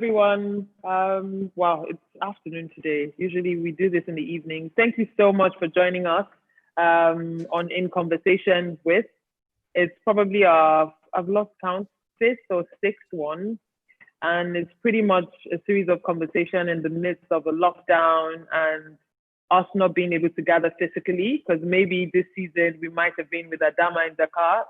everyone. Wow, it's afternoon today. Usually we do this in the evening. Thank you so much for joining us on In Conversation with. It's probably I've lost count, fifth or sixth one. And it's pretty much a series of conversation in the midst of a lockdown and us not being able to gather physically, because maybe this season we might have been with Adama in Dakar,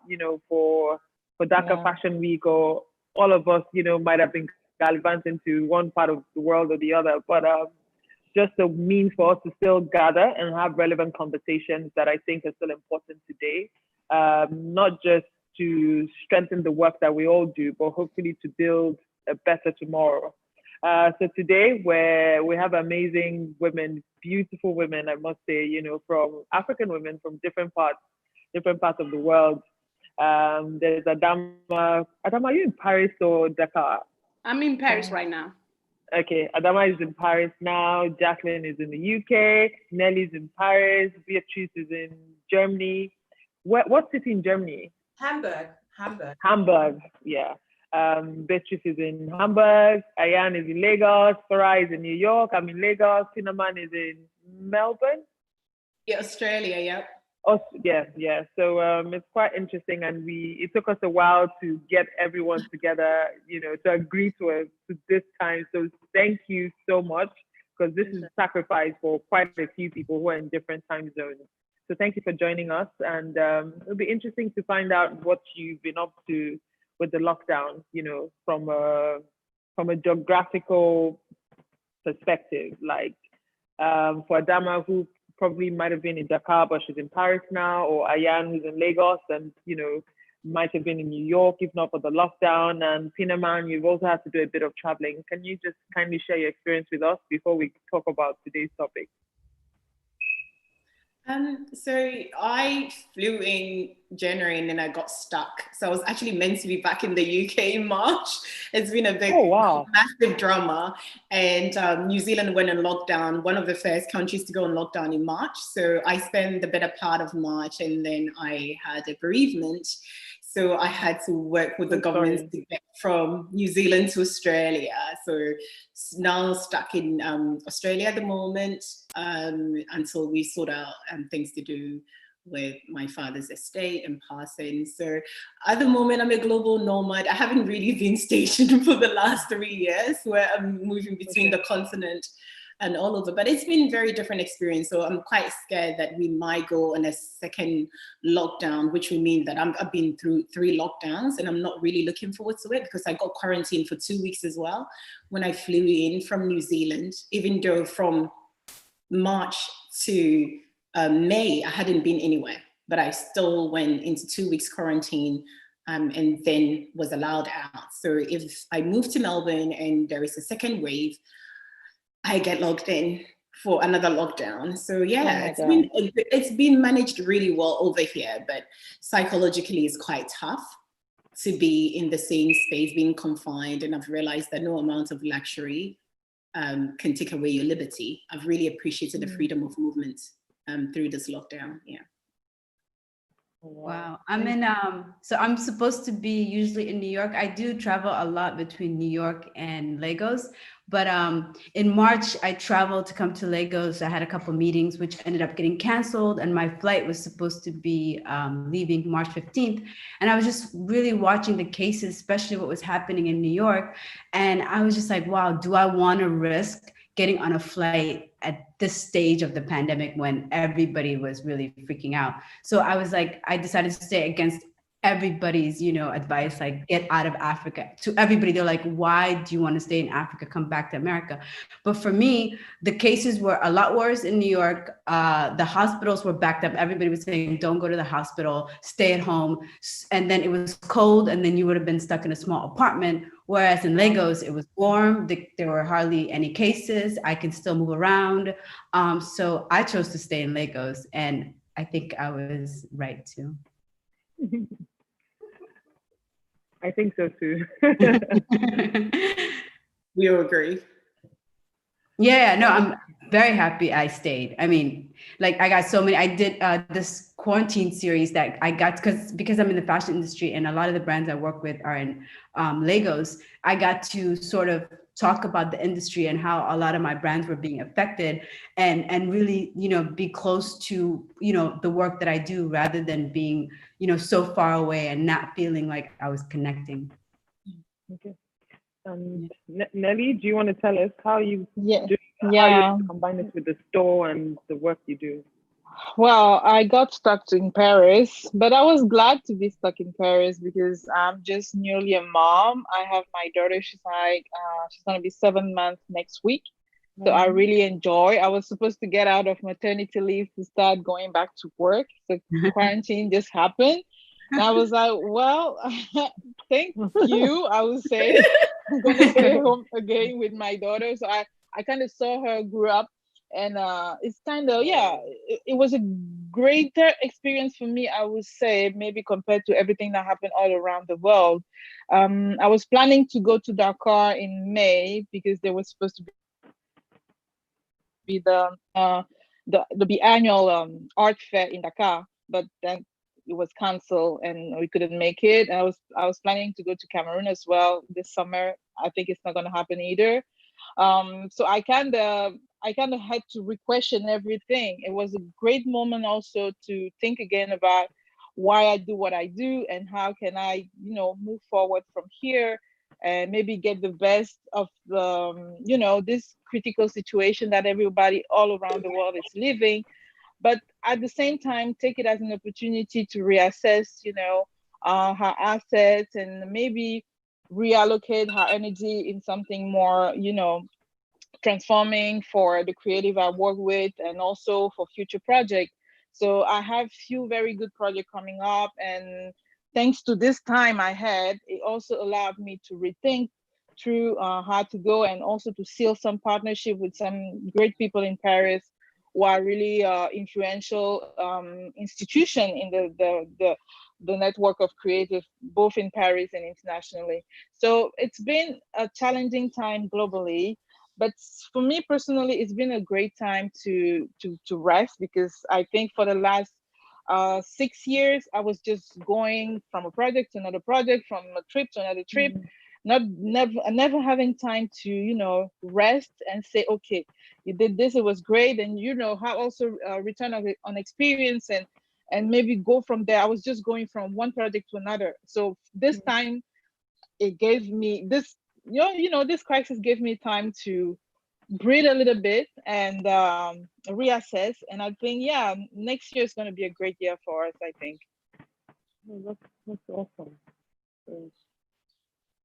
for Dakar Fashion Week, or all of us, might have been gallivanting to one part of the world or the other. But just a means for us to still gather and have relevant conversations that I think are still important today, not just to strengthen the work that we all do, but hopefully to build a better tomorrow. So today, where we have amazing women, beautiful women, I must say, from African women from different parts of the world. There's Adama. Adama, are you in Paris or Dakar? I'm in Paris right now. Okay, Adama is in Paris now. Jacqueline is in the UK. Nelly's in Paris. Beatrice is in Germany. What city in Germany? Hamburg. Hamburg, yeah. Beatrice is in Hamburg. Ayan is in Lagos. Farai is in New York. I'm in Lagos. Pinaman is in Melbourne. Yeah, Australia, yeah. Oh, yeah. So it's quite interesting, and it took us a while to get everyone together, to agree to this time. So thank you so much, because this is a sacrifice for quite a few people who are in different time zones. So thank you for joining us, and it'll be interesting to find out what you've been up to with the lockdown, from a geographical perspective. Like for Adama, who probably might have been in Dakar, but she's in Paris now, or Ayan, who's in Lagos, and might have been in New York, if not for the lockdown. And Pinaman, you've also had to do a bit of traveling. Can you just kindly share your experience with us before we talk about today's topic? So I flew in January and then I got stuck. So I was actually meant to be back in the UK in March. It's been a big, massive drama. And New Zealand went on lockdown, one of the first countries to go on lockdown in March. So I spent the better part of March, and then I had a bereavement. So I had to work with the government to get from New Zealand to Australia. So now stuck in Australia at the moment until we sort out things to do with my father's estate and passing. So at the moment, I'm a global nomad. I haven't really been stationed for the last 3 years, where I'm moving between the continent and all over, but it's been very different experience. So I'm quite scared that we might go on a second lockdown, which will mean that I've been through 3 lockdowns, and I'm not really looking forward to it, because I got quarantined for 2 weeks as well when I flew in from New Zealand. Even though from March to May, I hadn't been anywhere, but I still went into 2 weeks quarantine and then was allowed out. So if I move to Melbourne and there is a second wave, I get logged in for another lockdown. So it's been managed really well over here, but psychologically it's quite tough to be in the same space, being confined. And I've realized that no amount of luxury can take away your liberty. I've really appreciated the freedom of movement through this lockdown. Yeah. Wow. I'm in, so I'm supposed to be usually in New York. I do travel a lot between New York and Lagos, but in March, I traveled to come to Lagos. I had a couple meetings, which ended up getting canceled, and my flight was supposed to be leaving March 15th. And I was just really watching the cases, especially what was happening in New York. And I was just like, wow, do I want to risk getting on a flight at this stage of the pandemic when everybody was really freaking out? So I was like, I decided to stay against everybody's, advice, like get out of Africa. To everybody, they're like, why do you want to stay in Africa? Come back to America. But for me, the cases were a lot worse in New York. The hospitals were backed up. Everybody was saying, don't go to the hospital, stay at home. And then it was cold, and then you would have been stuck in a small apartment. Whereas in Lagos, it was warm. There were hardly any cases. I could still move around. So I chose to stay in Lagos, and I think I was right too. I think so too. We all agree. Yeah, no, I'm very happy I stayed. I mean, like I got so many, I did this quarantine series that I got because I'm in the fashion industry and a lot of the brands I work with are in Lagos. I got to sort of talk about the industry and how a lot of my brands were being affected, and really, you know, be close to, you know, the work that I do rather than being, you know, so far away and not feeling like I was connecting. Okay. Nelly, do you want to tell us how you how you combine it with the store and the work you do? Well, I got stuck in Paris, but I was glad to be stuck in Paris because I'm just newly a mom. I have my daughter. She's going to be 7 months next week. So I really enjoy. I was supposed to get out of maternity leave to start going back to work. So quarantine just happened. And I was like, well, thank you. I would say I'm going to stay home again with my daughter. So I kind of saw her grow up. And it's kind of, it was a greater experience for me, I would say, maybe compared to everything that happened all around the world. I was planning to go to Dakar in May because there was supposed to be the annual art fair in Dakar, but then it was canceled and we couldn't make it. And I was planning to go to Cameroon as well this summer. I think it's not going to happen either. So I kind of had to re-question everything. It was a great moment also to think again about why I do what I do and how can I, you know, move forward from here and maybe get the best of you know, this critical situation that everybody all around the world is living, but at the same time take it as an opportunity to reassess, you know, her assets and maybe reallocate her energy in something more, you know, transforming for the creative I work with and also for future projects. So I have few very good projects coming up, and thanks to this time I had, it also allowed me to rethink through how to go and also to seal some partnership with some great people in Paris who are really influential institution in the network of creative, both in Paris and internationally. So it's been a challenging time globally, but for me personally, it's been a great time to rest, because I think for the last 6 years, I was just going from a project to another project, from a trip to another trip, never having time to, you know, rest and say, okay, you did this, it was great, and you know, how also return on experience and maybe go from there. I was just going from one project to another. So this time, it gave me this, you know, this crisis gave me time to breathe a little bit and reassess. And I think, yeah, next year is going to be a great year for us, I think. Oh, that's awesome. That's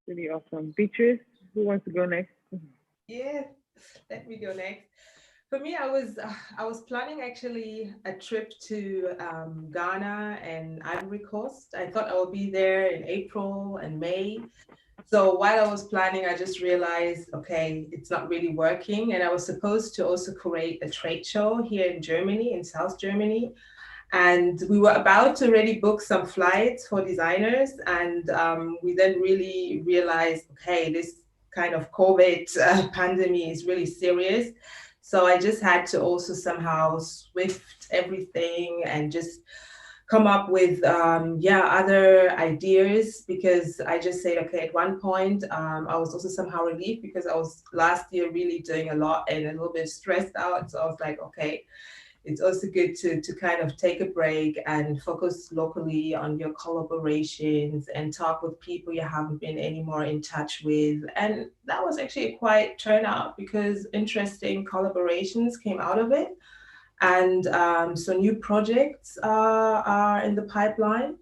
really awesome. Beatrice, who wants to go next? Yeah, let me go next. For me, I was planning actually a trip to Ghana and Ivory Coast. I thought I would be there in April and May. So while I was planning, I just realized, okay, it's not really working. And I was supposed to also create a trade show here in Germany, in South Germany. And we were about to already book some flights for designers. And we then really realized, okay, this kind of COVID pandemic is really serious. So I just had to also somehow swift everything and just come up with other ideas, because I just said, okay, at one point I was also somehow relieved because I was last year really doing a lot and a little bit stressed out. So I was like, okay, it's also good to kind of take a break and focus locally on your collaborations and talk with people you haven't been anymore in touch with. And that was actually a quite turnout, because interesting collaborations came out of it. And so new projects are in the pipeline.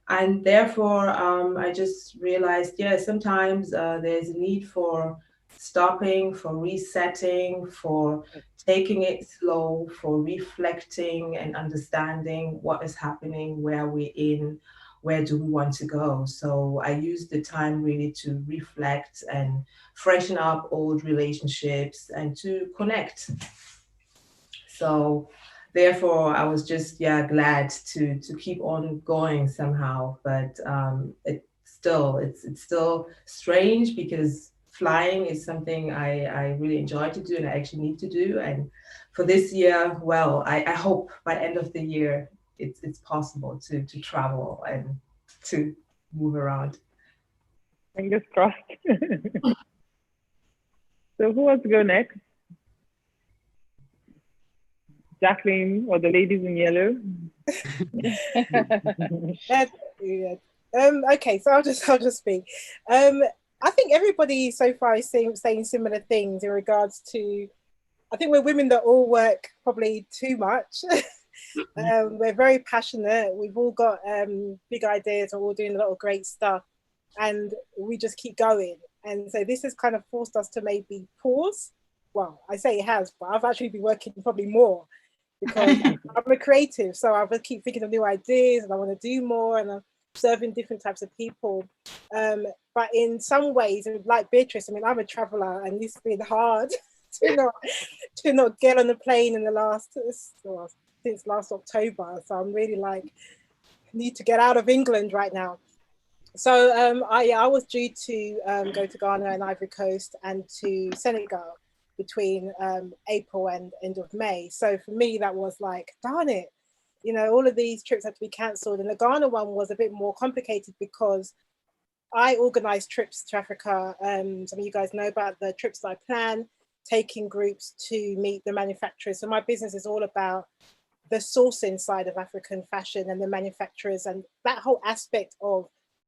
And therefore, I just realized, sometimes there's a need for stopping, for resetting, for taking it slow, for reflecting and understanding what is happening, where we're in, where do we want to go. So I used the time really to reflect and freshen up old relationships and to connect. So therefore, I was just glad to keep on going somehow. But it's still strange, because flying is something I really enjoy to do and I actually need to do. And for this year, well, I hope by end of the year it's possible to travel and to move around. Fingers crossed. So who wants to go next? Jacqueline or the ladies in yellow? That's good. Okay, so I'll just speak. I think everybody so far is saying similar things in regards to, I think we're women that all work probably too much. We're very passionate. We've all got big ideas and we're all doing a lot of great stuff, and we just keep going. And so this has kind of forced us to maybe pause. Well, I say it has, but I've actually been working probably more because I'm a creative. So I keep thinking of new ideas and I want to do more, and I'm serving different types of people. But in some ways, like Beatrice, I mean, I'm a traveler and it's been hard to not get on the plane in the since last October. So I'm really like, need to get out of England right now. So I was due to go to Ghana and Ivory Coast and to Senegal between April and end of May. So for me, that was like, darn it, you know, all of these trips had to be cancelled. And the Ghana one was a bit more complicated because I organized trips to Africa. Some of you guys know about the trips that I plan, taking groups to meet the manufacturers. So my business is all about the sourcing side of African fashion and the manufacturers and that whole aspect of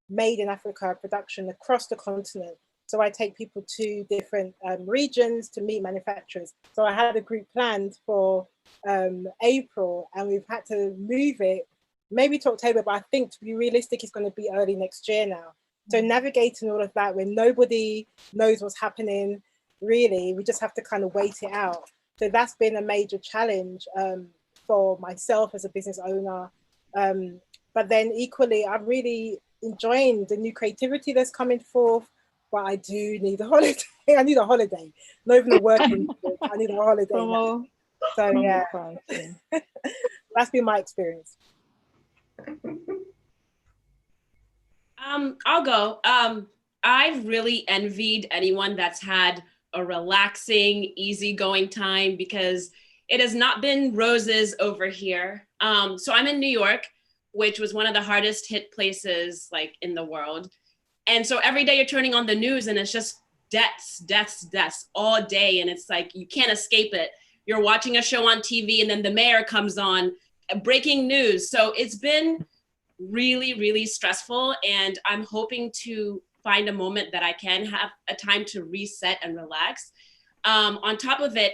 made in Africa production across the continent. So I take people to different regions to meet manufacturers. So I had a group planned for April, and we've had to move it maybe to October, but I think to be realistic, it's going to be early next year now. So navigating all of that when nobody knows what's happening, really, we just have to kind of wait it out. So that's been a major challenge for myself as a business owner. But then equally, I'm really enjoying the new creativity that's coming forth, but I do need a holiday. I need a holiday, not even a working trip. I need a holiday now. So yeah, that's been my experience. I'll go. I've really envied anyone that's had a relaxing, easygoing time because it has not been roses over here. So I'm in New York, which was one of the hardest hit places like in the world. And so every day you're turning on the news and it's just deaths all day. And it's like, you can't escape it. You're watching a show on TV and then the mayor comes on, breaking news. So it's been really, really stressful. And I'm hoping to find a moment that I can have a time to reset and relax. On top of it,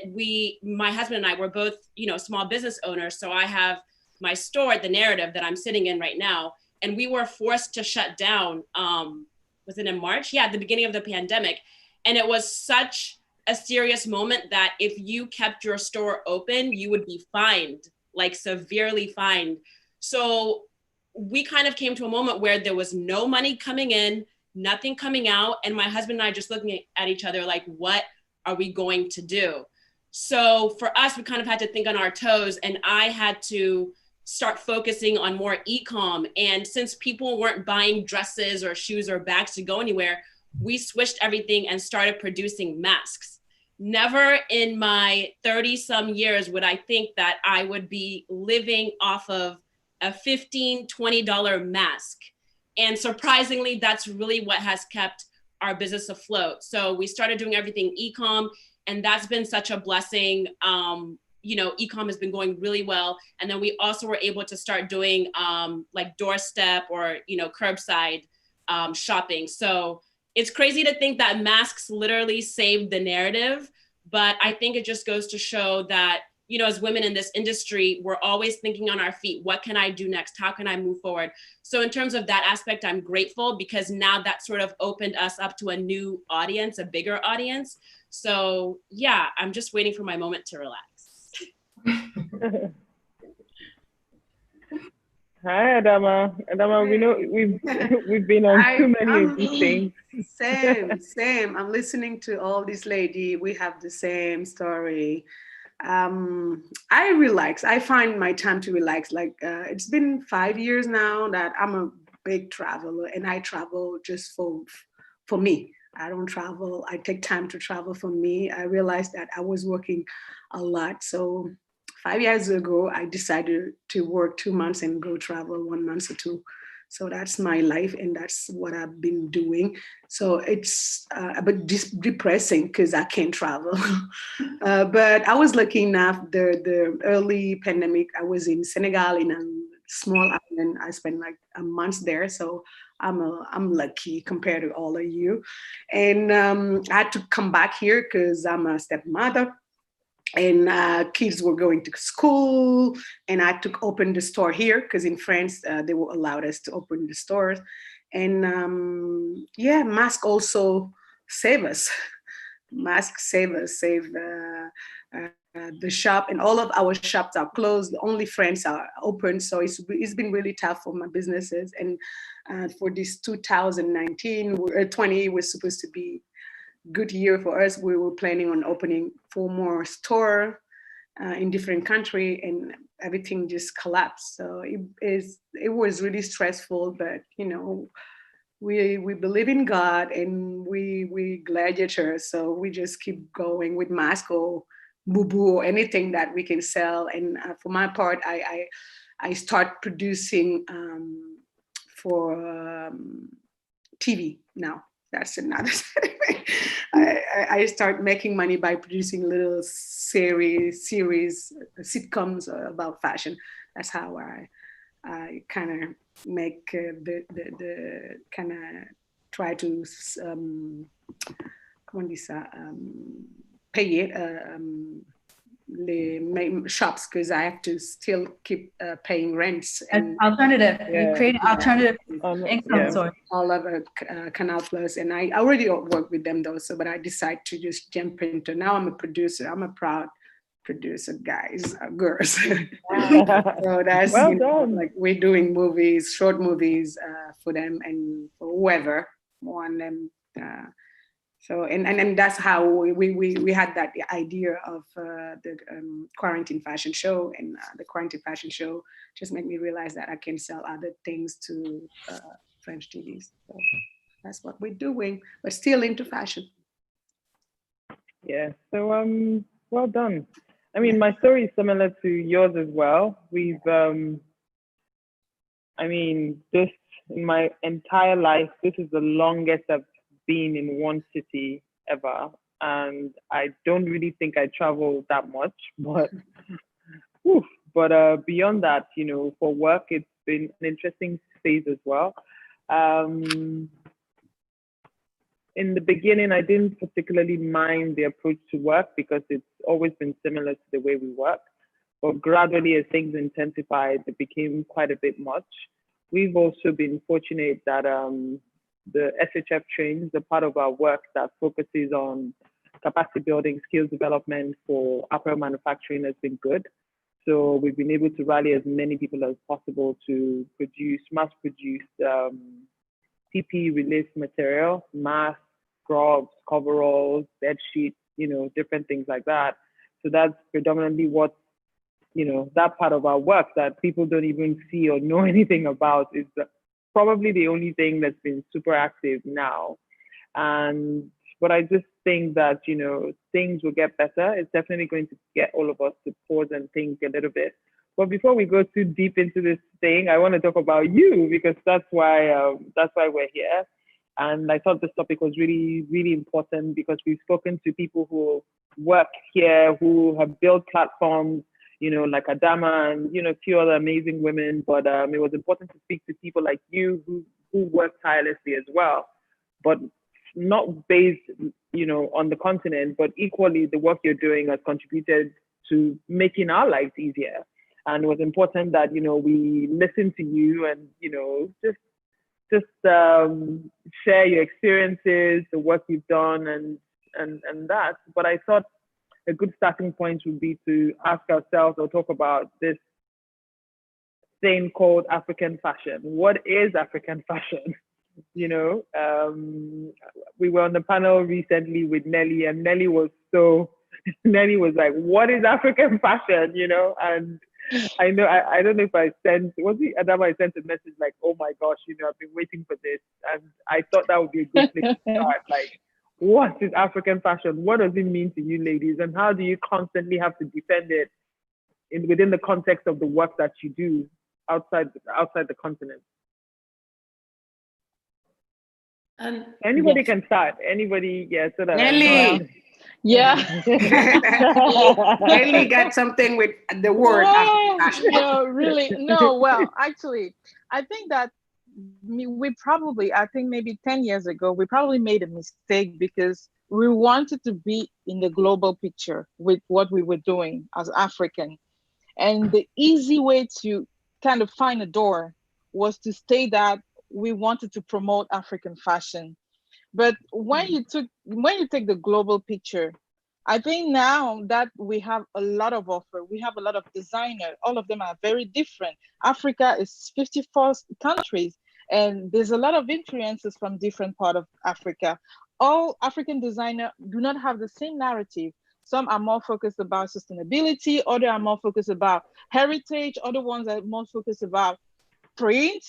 my husband and I were both, small business owners. So I have my store at the Narativ that I'm sitting in right now. And we were forced to shut down, was it in March? Yeah, at the beginning of the pandemic. And it was such a serious moment that if you kept your store open, you would be fined, like severely fined. So we kind of came to a moment where there was no money coming in, nothing coming out. And my husband and I just looking at each other like, what are we going to do? So for us, we kind of had to think on our toes, and I had to start focusing on more e-com. And since people weren't buying dresses or shoes or bags to go anywhere, we switched everything and started producing masks. Never in my 30-some years would I think that I would be living off of a $15, $20 mask. And surprisingly, that's really what has kept our business afloat. So we started doing everything e-com, and that's been such a blessing. E-com has been going really well. And then we also were able to start doing like doorstep or, curbside shopping. So it's crazy to think that masks literally saved the narrative, but I think it just goes to show that, as women in this industry, we're always thinking on our feet, what can I do next? How can I move forward? So in terms of that aspect, I'm grateful because now that sort of opened us up to a new audience, a bigger audience. So yeah, I'm just waiting for my moment to relax. Hi, Adama. Adama, we know we've been on too many of these things. Same. I'm listening to all these ladies. We have the same story. I relax. I find my time to relax. Like it's been 5 years now that I'm a big traveler, and I travel just for me. I don't travel. I take time to travel for me. I realized that I was working a lot. So 5 years ago, I decided to work 2 months and go travel 1 month or two. So that's my life, and that's what I've been doing. So it's a bit depressing because I can't travel. But I was lucky enough, the early pandemic, I was in Senegal in a small island. I spent like a month there. So I'm lucky compared to all of you. And I had to come back here because I'm a stepmother. And kids were going to school, and I took open the store here because in France they were allowed us to open the stores. And yeah, mask also save us. Mask save us, save the shop, and all of our shops are closed. The only France are open, so it's been really tough for my businesses. And for this 2019, 20 was supposed to be good year for us. We were planning on opening 4 more stores in different countries, and everything just collapsed. So it was really stressful, but you know, we believe in God, and we gladiators. So we just keep going with mask or boo-boo or anything that we can sell. And for my part, I start producing for TV now. That's another thing. I start making money by producing little series, sitcoms about fashion. That's how I kind of make the kind of try to comment dit ça, payer les shops, because I have to still keep paying rents. And alternative, you create an alternative income source. All of Canal Plus, and I already work with them though. So, but I decide to just jump into. Now I'm a producer. I'm a proud producer, guys, girls. So that's well done. Like we're doing movies, short movies for them and for whoever want them. So and that's how we had that idea of the quarantine fashion show, and the quarantine fashion show just made me realize that I can sell other things to French TVs. So that's what we're doing, but still into fashion. Yeah. So well done. I mean, my story is similar to yours as well. We've I mean, this in my entire life, this is the longest I've been in one city ever, and I don't really think I travel that much, but beyond that, you know, for work, it's been an interesting phase as well. In the beginning, I didn't particularly mind the approach to work because it's always been similar to the way we work, but gradually as things intensified, it became quite a bit much. We've also been fortunate that the SHF trains, the part of our work that focuses on capacity building, skills development for apparel manufacturing has been good. So we've been able to rally as many people as possible to mass produce PPE release material, masks, gloves, coveralls, bed sheets, you know, different things like that. So that's predominantly what, you know, that part of our work that people don't even see or know anything about is probably the only thing that's been super active now. But I just think that, you know, things will get better. It's definitely going to get all of us to pause and think a little bit. But before we go too deep into this thing, I want to talk about you, because that's why we're here. And I thought this topic was really, really important because we've spoken to people who work here, who have built platforms, you know, like Adama and, you know, a few other amazing women. But it was important to speak to people like you who work tirelessly as well, but not based, you know, on the continent, but equally the work you're doing has contributed to making our lives easier. And it was important that, you know, we listen to you and, you know, just share your experiences, the work you've done and that. But I thought a good starting point would be to ask ourselves or talk about this thing called African fashion. What is African fashion? You know, we were on the panel recently with Nelly, and Nelly was like, what is African fashion? You know, and I don't know if I sent Adama, I sent a message like, oh my gosh, you know, I've been waiting for this. And I thought that would be a good place to start. Like, what is African fashion? What does it mean to you ladies? And how do you constantly have to defend it within the context of the work that you do outside the continent? Anybody can start. Anybody, yeah. So that Nelly. Yeah. Nelly got something with the word African fashion. No, really. No, well, actually, I think that I think maybe 10 years ago, we probably made a mistake because we wanted to be in the global picture with what we were doing as African. And the easy way to kind of find a door was to say that we wanted to promote African fashion. But when you take the global picture, I think now that we have a lot of offer, we have a lot of designers, all of them are very different. Africa is 54 countries, and there's a lot of influences from different parts of Africa. All African designers do not have the same narrative. Some are more focused about sustainability, others are more focused about heritage, other ones are more focused about print.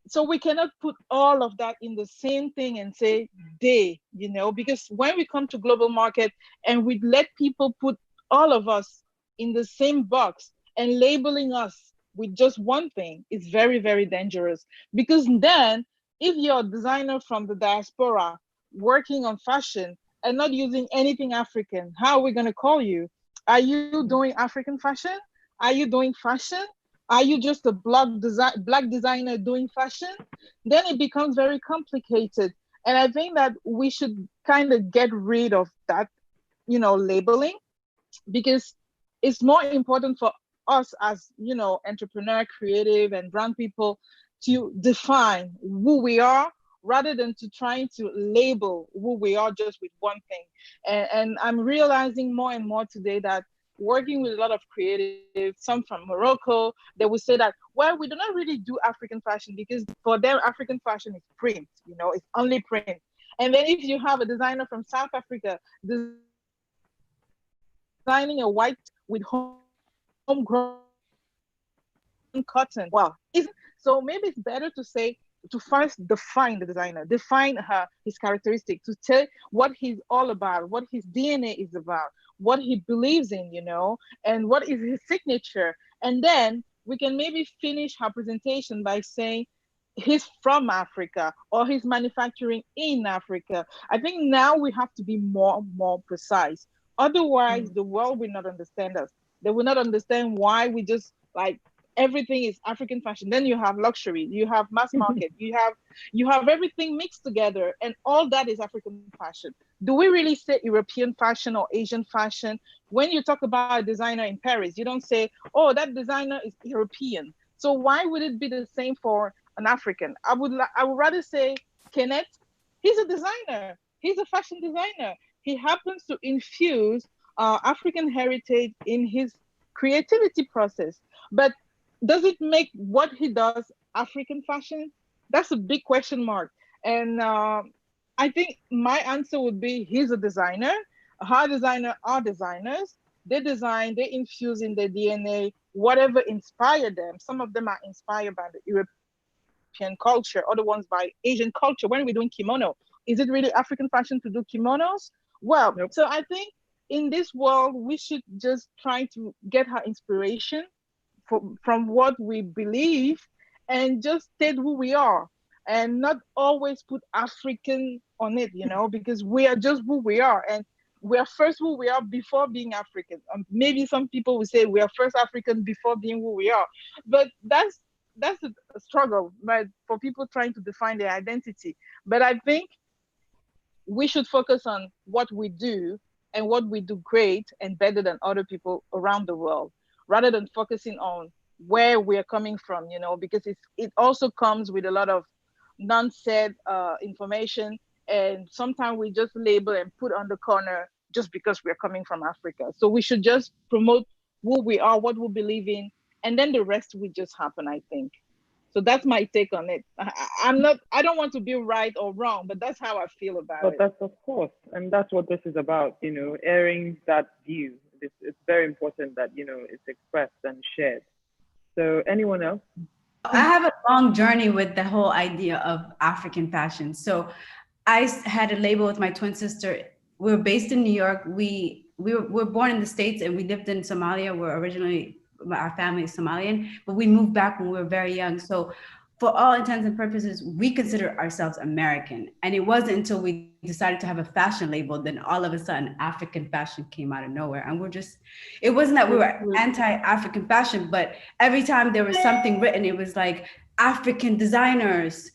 So we cannot put all of that in the same thing and say they, because when we come to global market and we let people put all of us in the same box and labeling us with just one thing, it's very, very dangerous. Because then if you're a designer from the diaspora working on fashion and not using anything African, how are we going to call you? Are you doing African fashion? Are you doing fashion? Are you just a black designer doing fashion? Then it becomes very complicated. And I think that we should kind of get rid of that, labeling, because it's more important for us as, entrepreneur, creative, and brand people to define who we are rather than to trying to label who we are just with one thing. And I'm realizing more and more today that working with a lot of creatives, some from Morocco, they will say that, well, we do not really do African fashion because for them, African fashion is print, it's only print. And then if you have a designer from South Africa designing a white with homegrown cotton, so maybe it's better to first define the designer, define his characteristic, to tell what he's all about, what his DNA is about, what he believes in, and what is his signature. And then we can maybe finish our presentation by saying he's from Africa or he's manufacturing in Africa. I think now we have to be more precise. Otherwise, the world will not understand us. They will not understand why we just everything is African fashion. Then you have luxury, you have mass market, you have everything mixed together, and all that is African fashion. Do we really say European fashion or Asian fashion? When you talk about a designer in Paris, you don't say, oh, that designer is European. So why would it be the same for an African? I would rather say Kenneth, he's a designer, he's a fashion designer. He happens to infuse African heritage in his creativity process. But does it make what he does African fashion? That's a big question mark. And I think my answer would be he's a designer. Her designer are designers. They design, they infuse in their DNA whatever inspired them. Some of them are inspired by the European culture, other ones by Asian culture. When we're doing kimono, is it really African fashion to do kimonos? Well, nope. So I think in this world, we should just try to get her inspiration from what we believe and just state who we are and not always put African on it, because we are just who we are. And we are first who we are before being African. Maybe some people will say we are first African before being who we are. But that's a struggle, right, for people trying to define their identity. But I think we should focus on what we do and what we do great and better than other people around the world, rather than focusing on where we're coming from, because it also comes with a lot of non-said information. And sometimes we just label and put on the corner just because we're coming from Africa. So we should just promote who we are, what we believe in, and then the rest will just happen, I think. So that's my take on it. I don't want to be right or wrong, but that's how I feel about it. But that's, of course, and that's what this is about, airing that view. It's very important that, it's expressed and shared. So anyone else? I have a long journey with the whole idea of African fashion. So I had a label with my twin sister we're based in New York. We were born in the States and we lived in Somalia. We're originally, our family is Somalian, but we moved back when we were very young. So for all intents and purposes, we consider ourselves American. And it wasn't until we decided to have a fashion label, then all of a sudden African fashion came out of nowhere. And it wasn't that we were anti-African fashion, but every time there was something written, it was like African designers,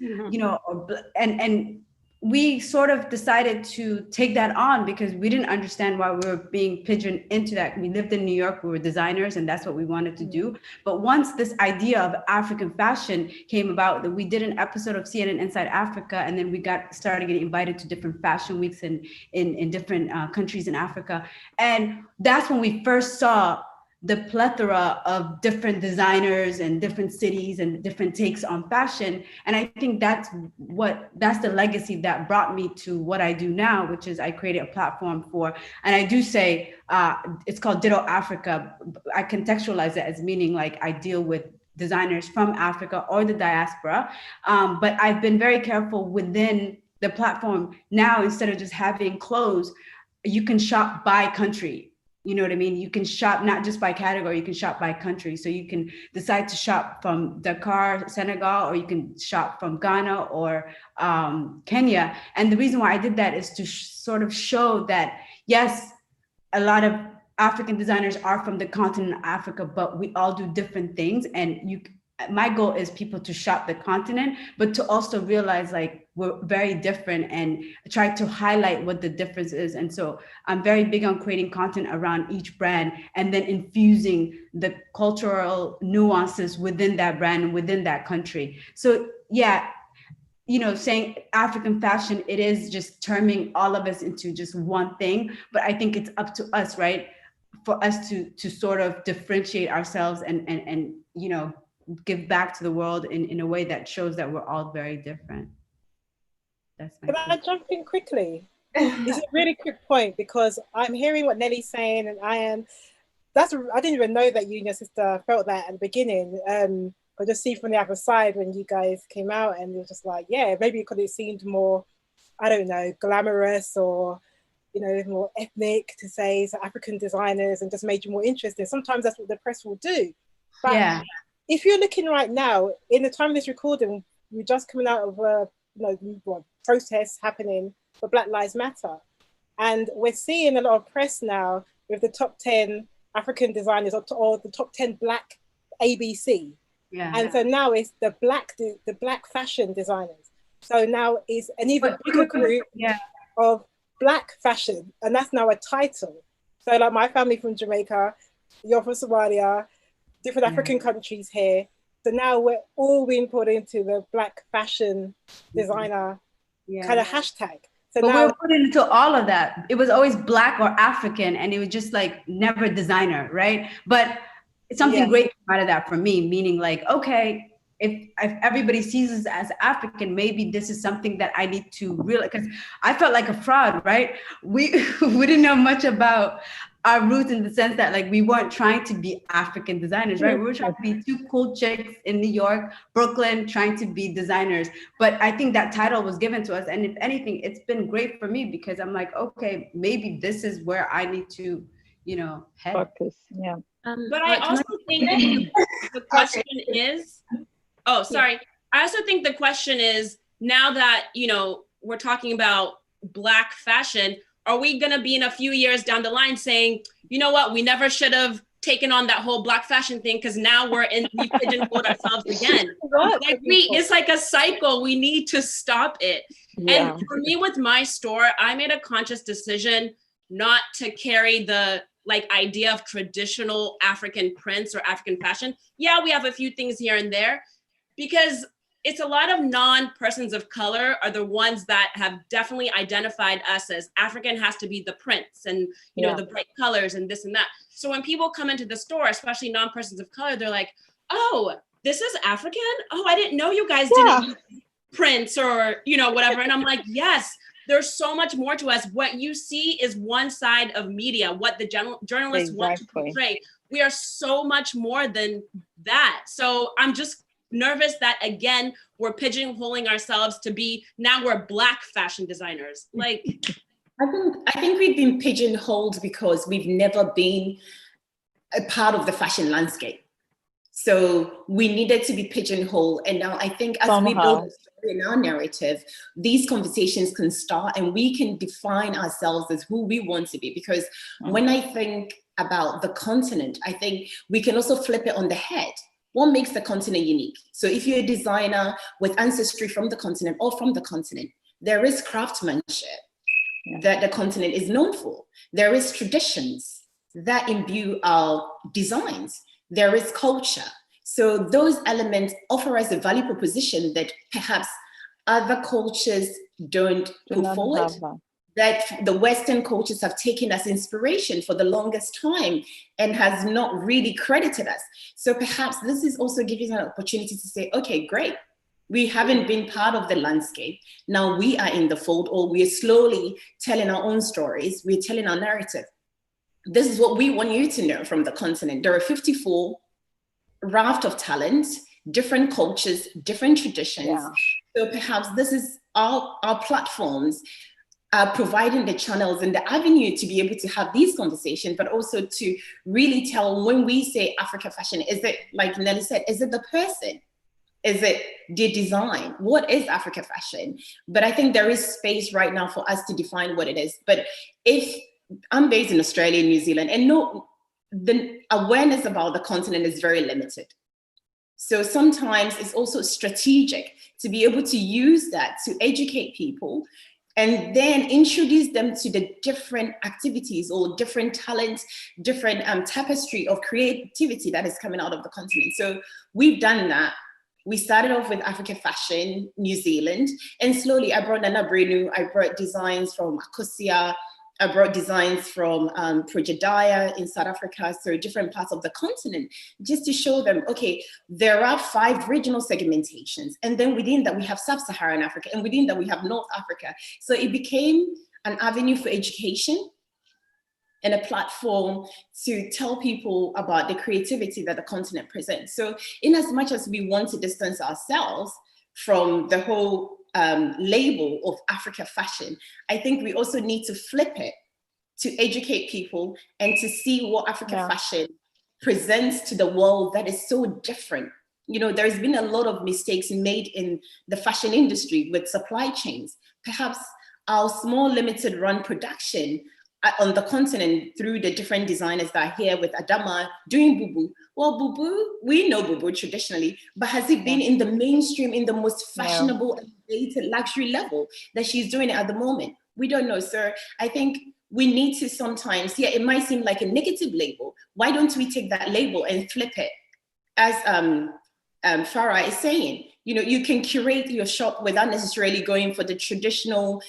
and we sort of decided to take that on because we didn't understand why we were being pigeoned into that. We lived in New York, we were designers, and that's what we wanted to do. But once this idea of African fashion came about, that we did an episode of CNN Inside Africa, and then we started getting invited to different fashion weeks in different countries in Africa. And that's when we first saw the plethora of different designers and different cities and different takes on fashion. And I think that's the legacy that brought me to what I do now, which is I created a platform for, and I do say it's called Ditto Africa. I contextualize it as meaning like I deal with designers from Africa or the diaspora. But I've been very careful within the platform. Now, instead of just having clothes, you can shop by country. You know what I mean? You can shop not just by category, you can shop by country. So you can decide to shop from Dakar, Senegal, or you can shop from Ghana or Kenya. And the reason why I did that is to sort of show that, yes, a lot of African designers are from the continent of Africa, but we all do different things. And my goal is people to shop the continent, but to also realize like we're very different and try to highlight what the difference is. And so I'm very big on creating content around each brand and then infusing the cultural nuances within that brand and within that country. So yeah, saying African fashion, it is just turning all of us into just one thing. But I think it's up to us, right? For us to sort of differentiate ourselves and give back to the world in a way that shows that we're all very different. Can I jump in quickly? It's a really quick point because I'm hearing what Nelly's saying, and I didn't even know that you and your sister felt that at the beginning. I just see from the other side when you guys came out, and it was just like, yeah, maybe because it seemed more, I don't know, glamorous or more ethnic to say it's African designers, and just made you more interested. Sometimes that's what the press will do. But yeah. If you're looking right now, in the time of this recording, we're just coming out of protests happening for Black Lives Matter. And we're seeing a lot of press now with the top 10 African designers or the top 10 Black ABC. Yeah. And so now it's the black fashion designers. So now it's an even bigger group of Black fashion. And that's now a title. So like my family from Jamaica, you're from Somalia, different African countries here. So now we're all being put into the Black fashion designer kind of hashtag. So but now we were put into all of that. It was always Black or African, and it was just like never designer, right? But something great came out of that for me, meaning like, okay, if everybody sees us as African, maybe this is something that I need to realize, because I felt like a fraud, right? We didn't know much about our roots in the sense that like we weren't trying to be African designers, right? We were trying to be two cool chicks in New York, Brooklyn, trying to be designers. But I think that title was given to us. And if anything, it's been great for me because I'm like, okay, maybe this is where I need to, head. Focus. Yeah. But I also think the question is, I also think the question is, now that, we're talking about Black fashion, are we going to be in a few years down the line saying, you know what, we never should have taken on that whole Black fashion thing because now we pigeonholed ourselves again. It's like a cycle. We need to stop it. Yeah. And for me with my store, I made a conscious decision not to carry the idea of traditional African prints or African fashion. Yeah, we have a few things here and there because it's a lot of non-persons of color are the ones that have definitely identified us as African has to be the prints and, the bright colors and this and that. So when people come into the store, especially non-persons of color, they're like, oh, this is African? Oh, I didn't know you guys didn't use prints or, whatever. And I'm like, yes, there's so much more to us. What you see is one side of media, what the journalists want to portray. We are so much more than that. So I'm just nervous that again we're pigeonholing ourselves to be now we're Black fashion designers. I think we've been pigeonholed because we've never been a part of the fashion landscape. So we needed to be pigeonholed. And now I think as we build a story in our narrative, these conversations can start and we can define ourselves as who we want to be. Because when I think about the continent, I think we can also flip it on the head. What makes the continent unique? So if you're a designer with ancestry from the continent or from the continent, there is craftsmanship that the continent is known for. There is traditions that imbue our designs. There is culture. So those elements offer us a value proposition that perhaps other cultures don't put forward, that the Western cultures have taken as inspiration for the longest time and has not really credited us. So perhaps this is also giving us an opportunity to say, okay, great. We haven't been part of the landscape. Now we are in the fold, or we're slowly telling our own stories. We're telling our narrative. This is what we want you to know from the continent. There are 54 raft of talents, different cultures, different traditions. So perhaps this is our platforms providing the channels and the avenue to be able to have these conversations, but also to really tell, when we say Africa fashion, is it, like Nelly said, is it the person? Is it the design? What is Africa fashion? But I think there is space right now for us to define what it is. But if I'm based in Australia, New Zealand, and the awareness about the continent is very limited. So sometimes it's also strategic to be able to use that to educate people and then introduce them to the different activities or different talents, different tapestry of creativity that is coming out of the continent. So we've done that. We started off with Africa Fashion, New Zealand, and slowly I brought Nana Brenu, I brought designs from Akosia, I brought designs from Projediah in South Africa, so different parts of the continent, just to show them, okay, there are 5 regional segmentations. And then within that, we have Sub-Saharan Africa, and within that, we have North Africa. So it became an avenue for education and a platform to tell people about the creativity that the continent presents. So in as much as we want to distance ourselves from the whole label of Africa fashion, I think we also need to flip it to educate people and to see what Africa fashion presents to the world that is so different. You know, there's been a lot of mistakes made in the fashion industry with supply chains. Perhaps our small limited run production on the continent through the different designers that are here with Adama doing bubu. Well, bubu, we know bubu traditionally, but has it been in the mainstream, in the most fashionable, elevated luxury level that she's doing it at the moment? We don't know, sir. I think we need to sometimes, it might seem like a negative label. Why don't we take that label and flip it? As Farai is saying, you know, you can curate your shop without necessarily going for the traditional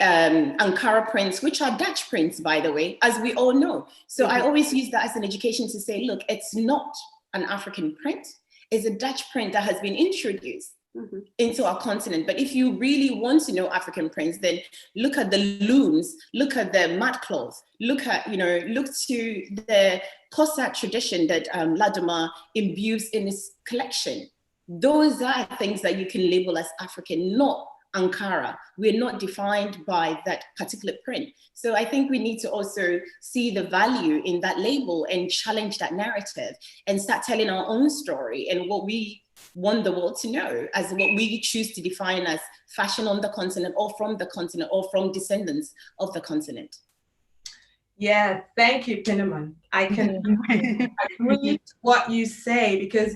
Ankara prints, which are Dutch prints, by the way, as we all know. So I always use that as an education to say, look, it's not an African print, it's a Dutch print that has been introduced into our continent. But if you really want to know African prints, then look at the looms, look at the mat cloth, look at, you know, look to the Kosak tradition that Ladama imbues in his collection. Those are things that you can label as African, not Ankara. We're not defined by that particular print. So I think we need to also see the value in that label and challenge that narrative and start telling our own story and what we want the world to know as what we choose to define as fashion on the continent or from descendants of the continent. Yeah, thank you, Pinaman. I can agree to what you say, because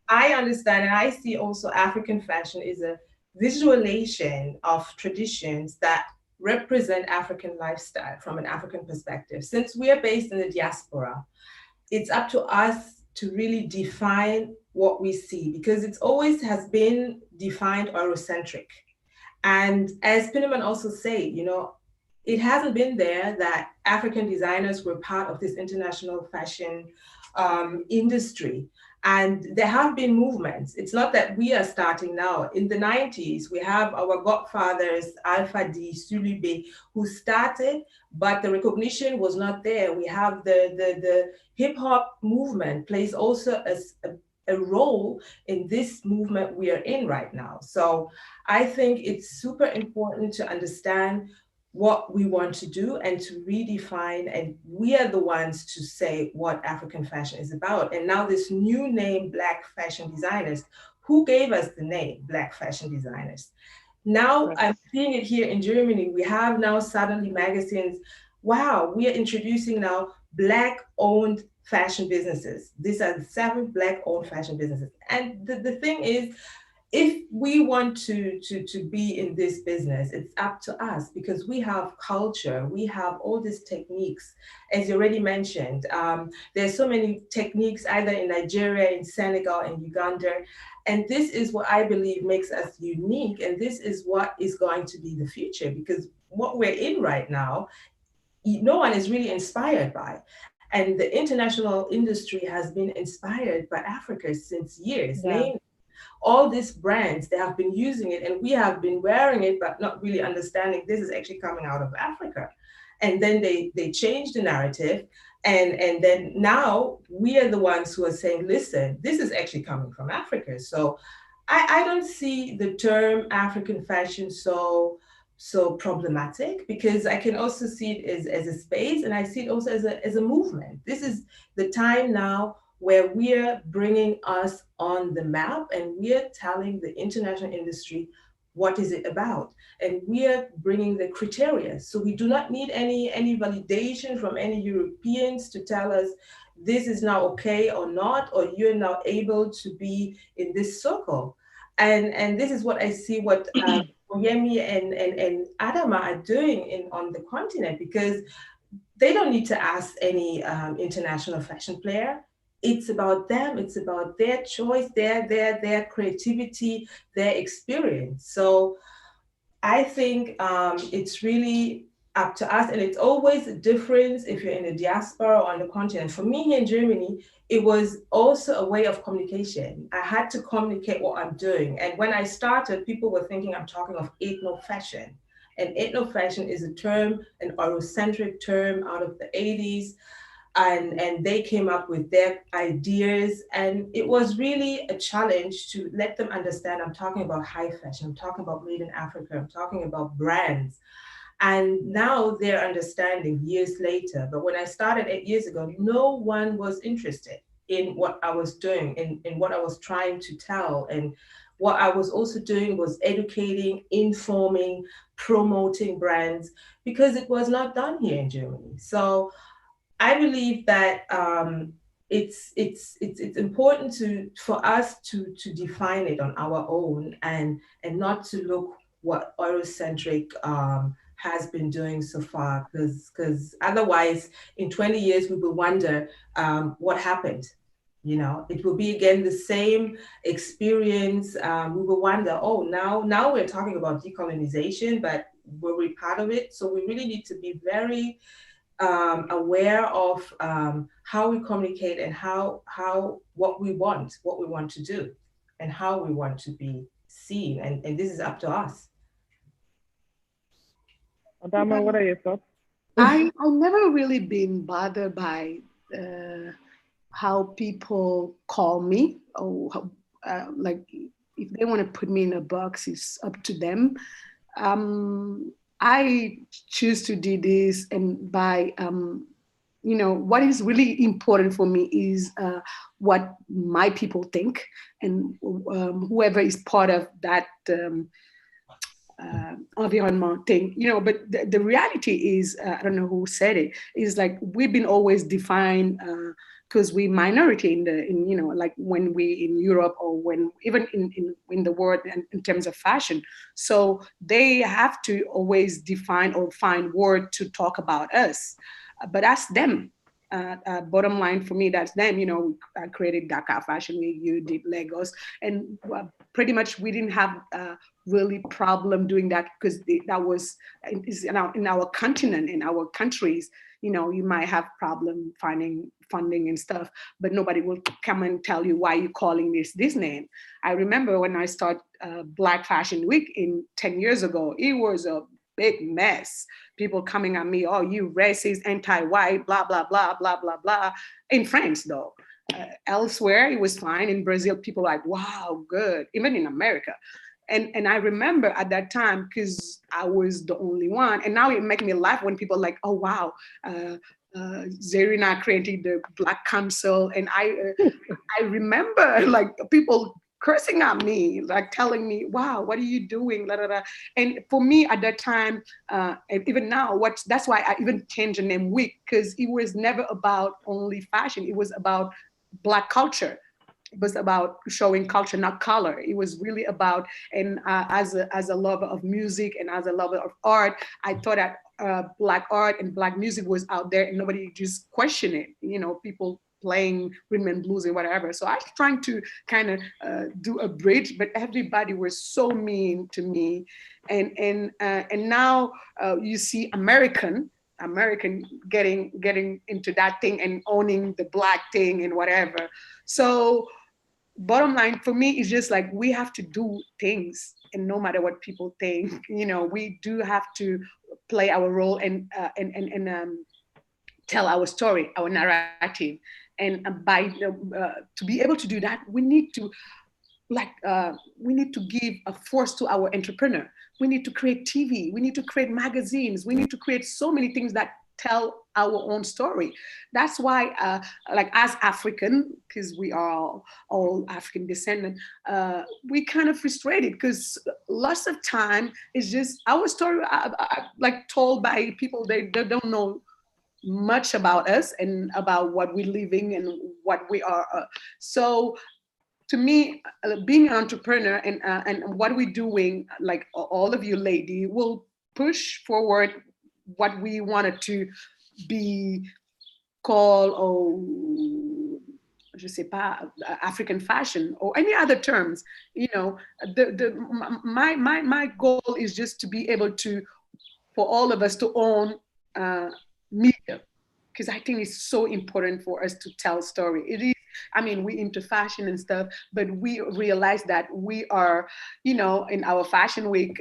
I understand and I see also African fashion is a visualization of traditions that represent African lifestyle from an African perspective. Since we are based in the diaspora, it's up to us to really define what we see, because it always has been defined Eurocentric. And as Pinaman also said, you know, it hasn't been there that African designers were part of this international fashion industry. And there have been movements. It's not that we are starting now. In the 90s, we have our godfathers, Alpha D, Sulube, who started, but the recognition was not there. We have the hip hop movement plays also a role in this movement we are in right now. So I think it's super important to understand what we want to do and to redefine, and we are the ones to say what African fashion is about. And now this new name, Black Fashion Designers, who gave us the name Black Fashion Designers? Now I'm seeing it here in Germany. We have now suddenly magazines. Wow, we are introducing now Black-owned fashion businesses. These are the 7 Black-owned fashion businesses. And the thing is, if we want to be in this business, it's up to us, because we have culture, we have all these techniques, as you already mentioned. There's so many techniques either in Nigeria, in Senegal, and Uganda. And this is what I believe makes us unique. And this is what is going to be the future, because what we're in right now, no one is really inspired by. And the international industry has been inspired by Africa since years. Yeah. All these brands, they have been using it, and we have been wearing it, but not really understanding this is actually coming out of Africa. And then they changed the narrative. And then now we are the ones who are saying, listen, this is actually coming from Africa. So I don't see the term African fashion so problematic, because I can also see it as a space, and I see it also as a movement. This is the time now where we're bringing us on the map, and we're telling the international industry what is it about, and we're bringing the criteria. So we do not need any validation from any Europeans to tell us this is now okay or not, or you're now able to be in this circle. And this is what I see what Omoyemi and Adama are doing on the continent, because they don't need to ask any international fashion player. It's about them. It's about their choice, their creativity, their experience. So I think it's really up to us, and it's always a difference if you're in the diaspora or on the continent. For me here in Germany, it was also a way of communication. I had to communicate what I'm doing. And when I started, people were thinking I'm talking of ethno fashion. And ethno fashion is a term, an Eurocentric term out of the 80s. And they came up with their ideas, and it was really a challenge to let them understand I'm talking about high fashion, I'm talking about made in Africa, I'm talking about brands. And now they're understanding years later. But when I started 8 years ago, no one was interested in what I was doing, in what I was trying to tell. And what I was also doing was educating, informing, promoting brands, because it was not done here in Germany. So I believe that it's important for us to define it on our own, and not to look what Eurocentric has been doing so far, because otherwise in 20 years we will wonder what happened. You know, it will be again the same experience. We will wonder, oh, now we're talking about decolonization, but were we part of it? So we really need to be very aware of how we communicate, and what we want to do, and how we want to be seen, and this is up to us. Adama, what are your thoughts? I've never really been bothered by how people call me, or like if they want to put me in a box, it's up to them. I choose to do this, and by, you know, what is really important for me is what my people think, and whoever is part of that environment thing, you know. But the reality is, I don't know who said it, is like we've been always defined because we minority in you know, like when we in Europe, or when even in the world in terms of fashion. So they have to always define or find word to talk about us, but that's them. Bottom line for me, that's them. You know, I created Dakar Fashion Week, you did Lagos, and pretty much we didn't have really problem doing that, because that was in our continent, in our countries. You know, you might have problem finding funding and stuff, but nobody will come and tell you why you're calling this name. I remember when I started Black Fashion Week 10 years ago, it was a big mess. People coming at me, oh, you racist, anti-white, blah, blah, blah, blah, blah, blah. In France, though. Elsewhere, it was fine. In Brazil, people were like, wow, good. Even in America. And I remember at that time, because I was the only one, and now it makes me laugh when people like, oh wow, Zerina created the Black Council, and I remember like people cursing at me, like telling me, wow, what are you doing? La, la, la. And for me at that time, and even now, that's why I even changed the name Week, because it was never about only fashion. It was about Black culture. It was about showing culture, not color. It was really about, and as a lover of music and as a lover of art, I thought that Black art and Black music was out there and nobody just questioned it. You know, people playing rhythm and blues and whatever. So I was trying to kind of do a bridge, but everybody was so mean to me. And now you see American getting into that thing and owning the Black thing and whatever. So bottom line for me is just like, we have to do things, and no matter what people think, you know, we do have to play our role and tell our story, our narrative. And by to be able to do that, we need to give a force to our entrepreneur. We need to create TV. We need to create magazines. We need to create so many things that tell our own story. That's why, like as African, because we are all African descendant, we kind of frustrated because lots of time is just our story, like told by people they don't know much about us and about what we're living and what we are. So to me, being an entrepreneur and what we're doing, like all of you lady, will push forward what we wanted to be called, or je sais pas, African fashion or any other terms. You know, my goal is just to be able to, for all of us to own media, because I think it's so important for us to tell story. It is, I mean, we into fashion and stuff, but we realize that we are, you know, in our fashion week,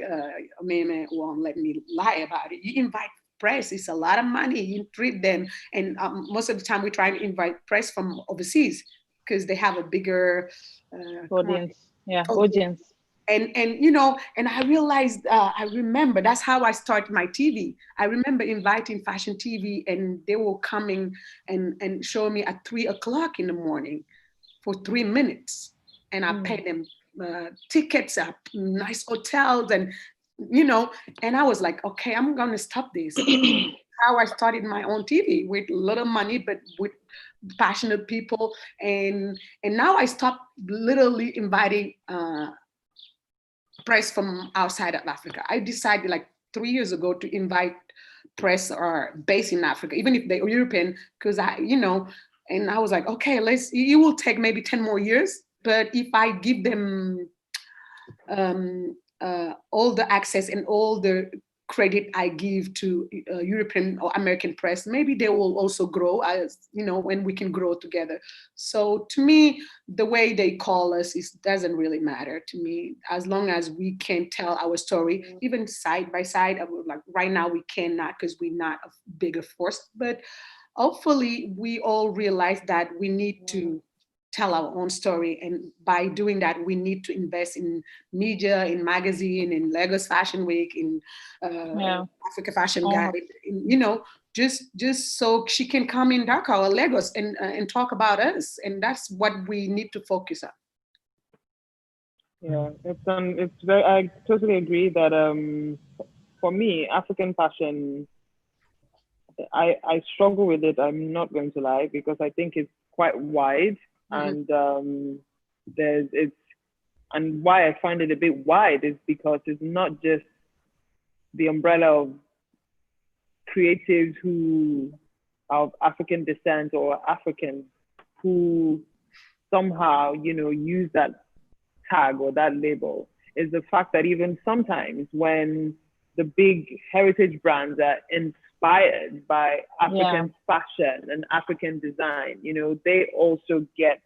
man won't let me lie about it. You invite press, it's a lot of money. You treat them, and most of the time we try to invite press from overseas because they have a bigger audience. Yeah, audience. And you know, and I realized, I remember that's how I started my TV. I remember inviting fashion TV, and they were coming and showing me at 3 o'clock in the morning for 3 minutes, and I paid them tickets at nice hotels, and you know, and I was like, okay, I'm gonna stop this. How I started my own TV with little money, but with passionate people, and now I stopped literally inviting press from outside of Africa. I decided like 3 years ago to invite press are based in Africa, even if they're European, because I, you know, and I was like, okay, it will take maybe 10 more years, but if I give them all the access and all the credit I give to European or American press, maybe they will also grow, as you know, when we can grow together. So to me, the way they call us doesn't really matter to me, as long as we can tell our story, even side by side. Like right now we cannot because we're not a bigger force, but hopefully we all realize that we need to tell our own story, and by doing that we need to invest in media, in magazine, in Lagos Fashion Week, in Africa Fashion Guide, you know, just so she can come in Dakar or Lagos and talk about us, and that's what we need to focus on. Yeah, it's very, I totally agree that for me, African fashion, I struggle with it, I'm not going to lie, because I think it's quite wide. And and why I find it a bit wide is because it's not just the umbrella of creatives who are of African descent or African who somehow, you know, use that tag or that label. Is the fact that even sometimes when the big heritage brands are inspired by African fashion and African design, you know, they also get,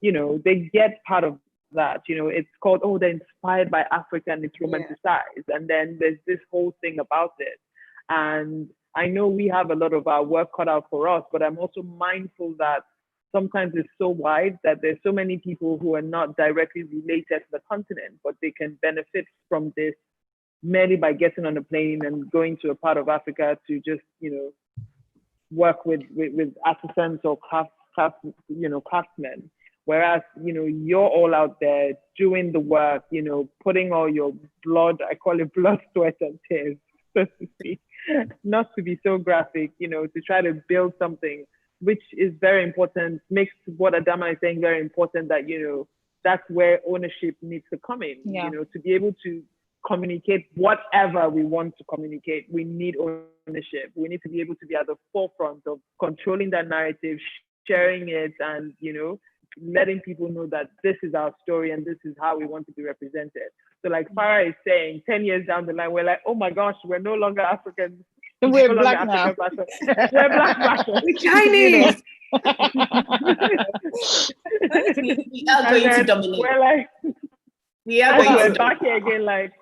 you know, they get part of that. You know, it's called, oh, they're inspired by Africa and it's romanticized. And then there's this whole thing about it. And I know we have a lot of our work cut out for us, but I'm also mindful that sometimes is so wide that there's so many people who are not directly related to the continent, but they can benefit from this merely by getting on a plane and going to a part of Africa to just, work with artisans or craftsmen. Whereas, you're all out there doing the work, putting all your blood, I call it blood, sweat, and tears, so to speak, not to be so graphic, to try to build something, which is very important, makes what Adama is saying very important, that, that's where ownership needs to come in, to be able to communicate whatever we want to communicate. We need ownership. We need to be able to be at the forefront of controlling that narrative, sharing it, and, letting people know that this is our story and this is how we want to be represented. So like Farai is saying, 10 years down the line, we're like, oh my gosh, we're no longer Africans. We're no black now. We're black fashion. We're Chinese. We are going to dominate. We're like, we're back here again, like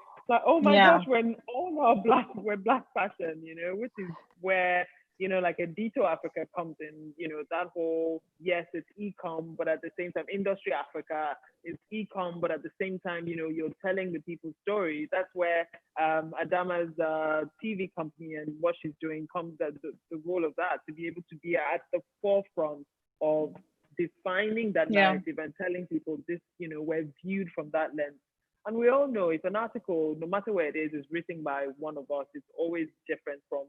oh my gosh, we're all now we're black fashion, which is where, like a Dito Africa comes in, that whole, yes, it's e-com, but at the same time, Industry Africa is e-com, but at the same time, you're telling the people's story. That's where Adama's TV company and what she's doing comes at the role of that, to be able to be at the forefront of defining that narrative and telling people this, we're viewed from that lens. And we all know if an article, no matter where it is written by one of us, it's always different from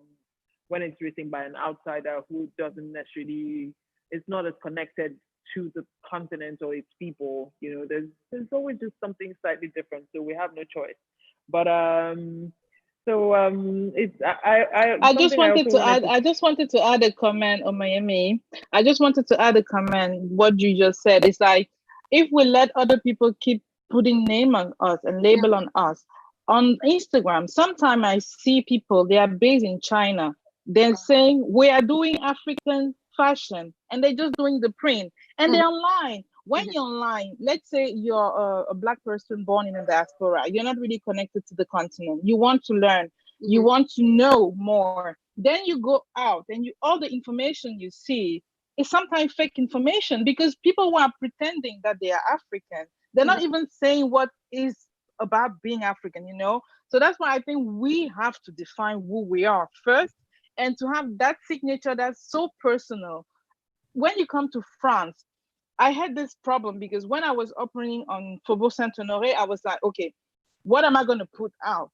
when it's written by an outsider who doesn't necessarily, it's not as connected to the continent or its people. There's always just something slightly different. So we have no choice. But it's I just wanted to add a comment, Omoyemi. I just wanted to add a comment. What you just said, it's like, if we let other people keep putting name on us and label on us on Instagram, sometimes I see people, they are based in China, they're saying we are doing African fashion and they're just doing the print and they're online. When you're online, let's say you're a black person born in a diaspora, you're not really connected to the continent, you want to learn, you want to know more, then you go out and all the information you see is sometimes fake information, because people who are pretending that they are African, they're not even saying what is about being African, So that's why I think we have to define who we are first, and to have that signature that's so personal. When you come to France, I had this problem because when I was operating on Faubourg Saint-Honoré, I was like, okay, what am I going to put out?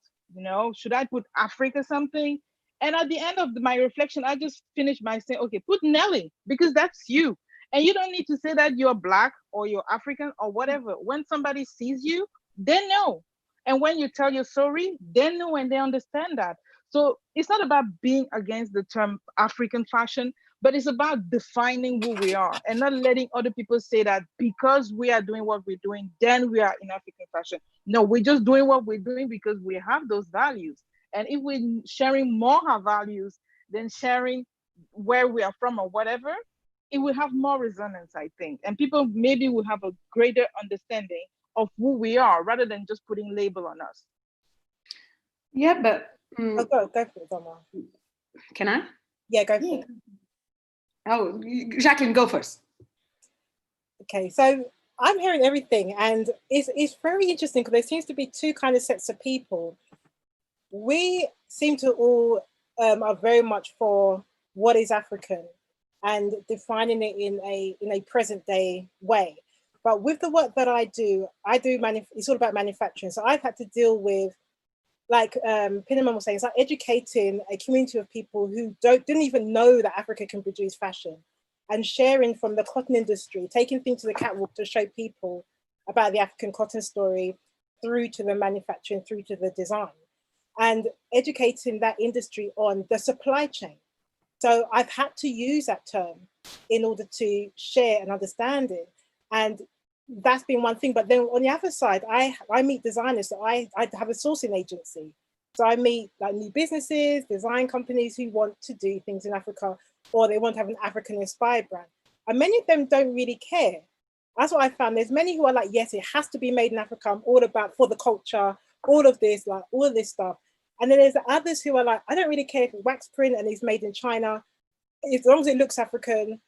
Should I put Africa something? And at the end of my reflection, I just finished by saying, okay, put Nelly, because that's you. And you don't need to say that you're black or you're African or whatever. When somebody sees you, they know. And when you tell your story, they know and they understand that. So it's not about being against the term African fashion, but it's about defining who we are and not letting other people say that because we are doing what we're doing, then we are in African fashion. No, we're just doing what we're doing because we have those values. And if we're sharing more our values than sharing where we are from or whatever, it will have more resonance, I think. And people maybe will have a greater understanding of who we are rather than just putting label on us. Yeah, but go for it, Adama. Can I? Yeah, go for it. Oh, Jacqueline, go first. Okay, so I'm hearing everything, and it's very interesting because there seems to be two kind of sets of people. We seem to all are very much for what is African and defining it in a present day way. But with the work that I do it's all about manufacturing. So I've had to deal with, like Pinaman was saying, it's like educating a community of people who didn't even know that Africa can produce fashion, and sharing from the cotton industry, taking things to the catwalk to show people about the African cotton story, through to the manufacturing, through to the design, and educating that industry on the supply chain. So I've had to use that term in order to share and understand it. And that's been one thing. But then on the other side, I meet designers. So I have a sourcing agency. So I meet like new businesses, design companies who want to do things in Africa, or they want to have an African inspired brand. And many of them don't really care. That's what I found. There's many who are like, yes, it has to be made in Africa. I'm all about for the culture, all of this stuff. And then there's others who are like, I don't really care if it's wax print and it's made in China. As long as it looks African,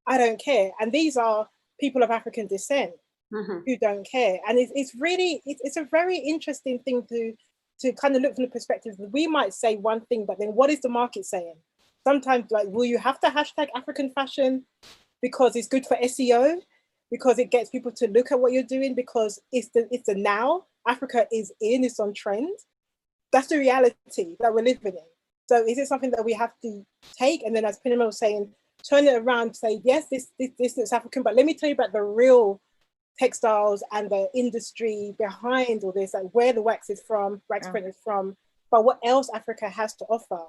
I don't care. And these are people of African descent who don't care. And it's really, it's a very interesting thing to kind of look from the perspective that we might say one thing, but then what is the market saying? Sometimes, like, will you have to hashtag African fashion because it's good for SEO, because it gets people to look at what you're doing, because it's the now, Africa is it's on trend. That's the reality that we're living in. So is it something that we have to take? And then, as Pinaman was saying, turn it around, say, yes, this looks African, but let me tell you about the real textiles and the industry behind all this, like where the wax print is from, but what else Africa has to offer.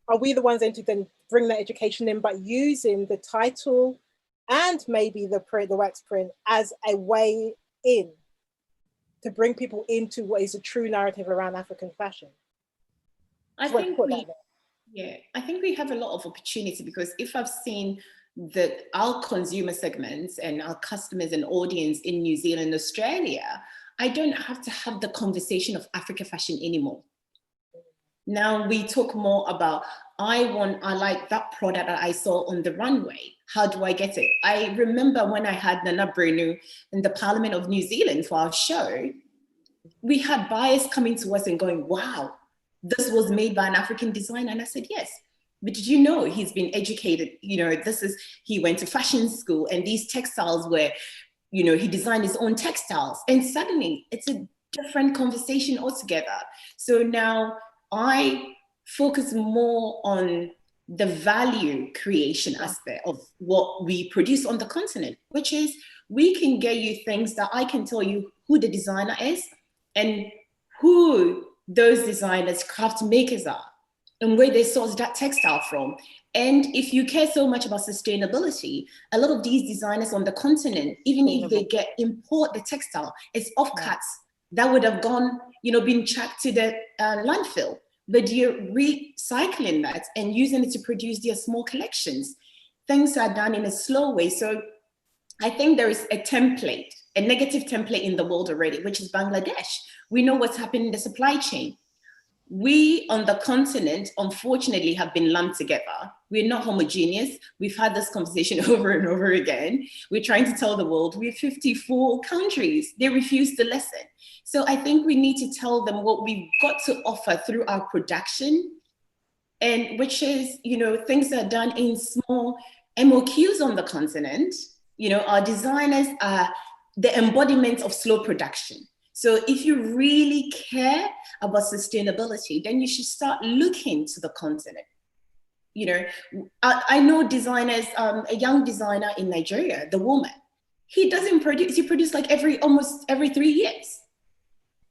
Are we the ones then to then bring that education in, but using the title and maybe the wax print as a way in to bring people into what is a true narrative around African fashion? I think we have a lot of opportunity, because if I've seen our consumer segments and our customers and audience in New Zealand, Australia, I don't have to have the conversation of Africa fashion anymore. Now we talk more about, I like that product that I saw on the runway. How do I get it? I remember when I had Nana Brenu in the Parliament of New Zealand for our show, we had buyers coming to us and going, wow, this was made by an African designer. And I said, yes. But did you know he's been educated? He went to fashion school, and these textiles were, he designed his own textiles. And suddenly it's a different conversation altogether. So now I focus more on the value creation aspect of what we produce on the continent, which is we can get you things that I can tell you who the designer is and who those designers, craft makers are, and where they source that textile from. And if you care so much about sustainability, a lot of these designers on the continent, even if they import the textile, it's offcuts that would have gone, been tracked to the landfill. But you're recycling that and using it to produce their small collections. Things are done in a slow way. So I think there is a negative template in the world already, which is Bangladesh. We know what's happening in the supply chain. We on the continent, unfortunately, have been lumped together. We're not homogeneous. We've had this conversation over and over again. We're trying to tell the world we're 54 countries. They refuse to listen. So I think we need to tell them what we've got to offer through our production, and which is, things that are done in small MOQs on the continent. Our designers are the embodiment of slow production. So if you really care about sustainability, then you should start looking to the continent. I know designers, a young designer in Nigeria, the woman, he produces like almost every 3 years.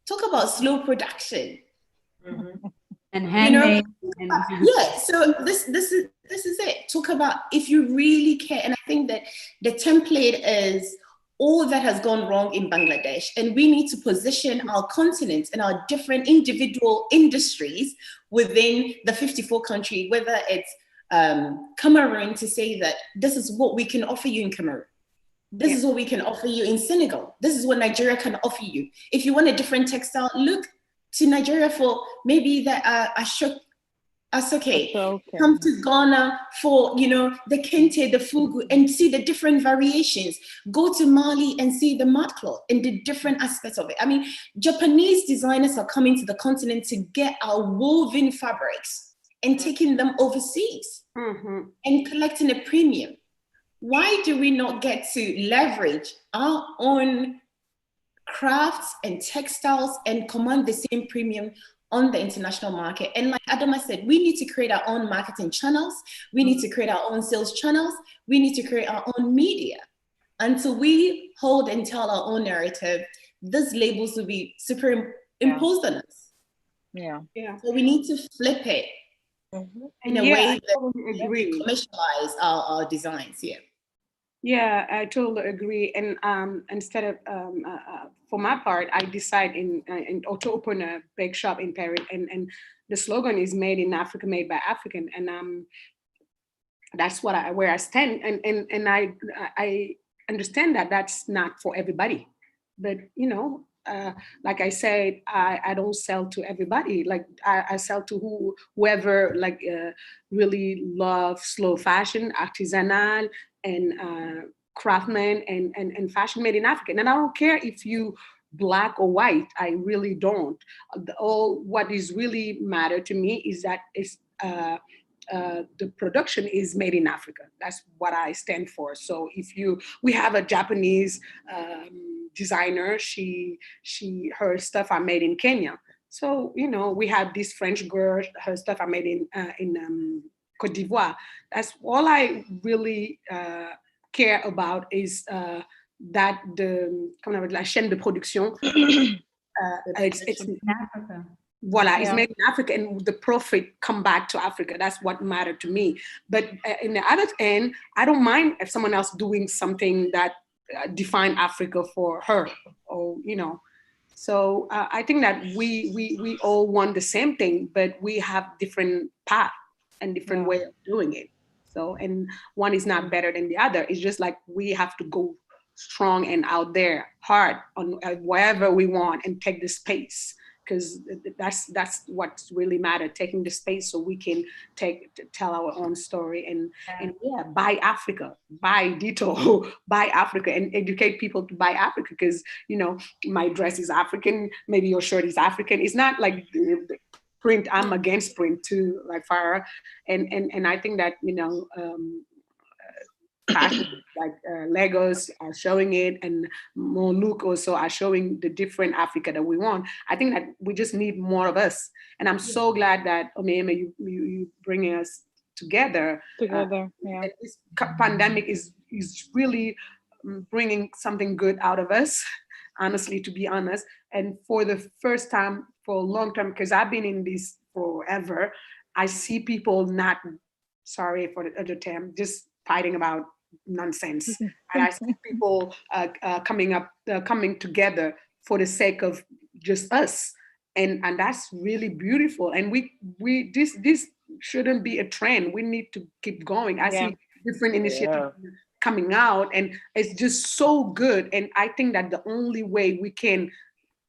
Talk about slow production. And handmade. So this is it. Talk about if you really care. And I think that the template is all that has gone wrong in Bangladesh, and we need to position our continent and our different individual industries within the 54 country, whether it's Cameroon, to say that this is what we can offer you in Cameroon. This is what we can offer you in Senegal. This is what Nigeria can offer you. If you want a different textile, look to Nigeria for maybe the Asoke. Come to Ghana for, the kente, the fugu, and see the different variations. Go to Mali and see the mud cloth and the different aspects of it. I mean, Japanese designers are coming to the continent to get our woven fabrics and taking them overseas and collecting a premium. Why do we not get to leverage our own crafts and textiles and command the same premium on the international market? And like Adama said, we need to create our own marketing channels. We need to create our own sales channels. We need to create our own media. Until we hold and tell our own narrative, these labels will be superimposed on us. So we need to flip it in a way that we commercialize our designs. Yeah, I totally agree. And instead of, for my part, I decide to open a bake shop in Paris, and the slogan is "Made in Africa, made by African," and that's where I stand. And I understand that that's not for everybody, but like I said, I don't sell to everybody. Like I sell to whoever really loves slow fashion, artisanal, craftsmen and fashion made in Africa. And I don't care if you Black or white, I really don't. What is really matter to me is that the production is made in Africa. That's what I stand for. So we have a Japanese designer, her stuff are made in Kenya. So, we have this French girl, her stuff are made in Côte d'Ivoire. That's all I really care about is that la chaîne de production, it's in Africa. Voila, it's made in Africa, and the profit come back to Africa. That's what mattered to me. But in the other end, I don't mind if someone else doing something that define Africa for her, or So I think that we all want the same thing, but we have different path and different way of doing it. So, and one is not better than the other. It's just like we have to go strong and out there, hard on wherever we want, and take the space. Because that's what's really matter, taking the space so we can tell our own story and buy Africa, buy Dito, buy Africa, and educate people to buy Africa. Because my dress is African, maybe your shirt is African. It's not like the print. I'm against print too, like Farai, and I think that fashion, like Lagos are showing it, and Moonlook also are showing the different Africa that we want. I think that we just need more of us, and I'm so glad that Omoyemi, you bringing us together. This pandemic is really bringing something good out of us, honestly, to be honest. And for the first time for a long time, because I've been in this forever, I see people not, sorry for the other term, just fighting about nonsense. And I see people coming together for the sake of just us, and that's really beautiful. And this shouldn't be a trend. We need to keep going. I see different initiatives coming out, and it's just so good. And I think that the only way we can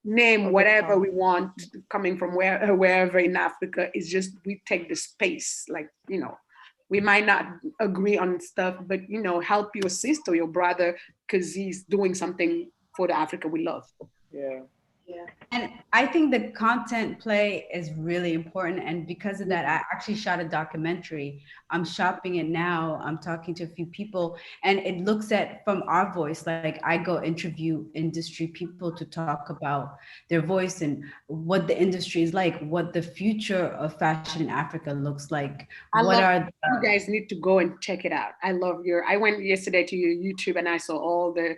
name whatever we want coming from wherever in Africa is just we take the space, like we might not agree on stuff, but help your sister, your brother, because he's doing something for the Africa we love. Yeah. And I think the content play is really important. And because of that, I actually shot a documentary. I'm shopping it now. I'm talking to a few people, and it looks at from our voice. Like I go interview industry people to talk about their voice and what the industry is like, what the future of fashion in Africa looks like. You guys need to go and check it out. I went yesterday to your YouTube and I saw all the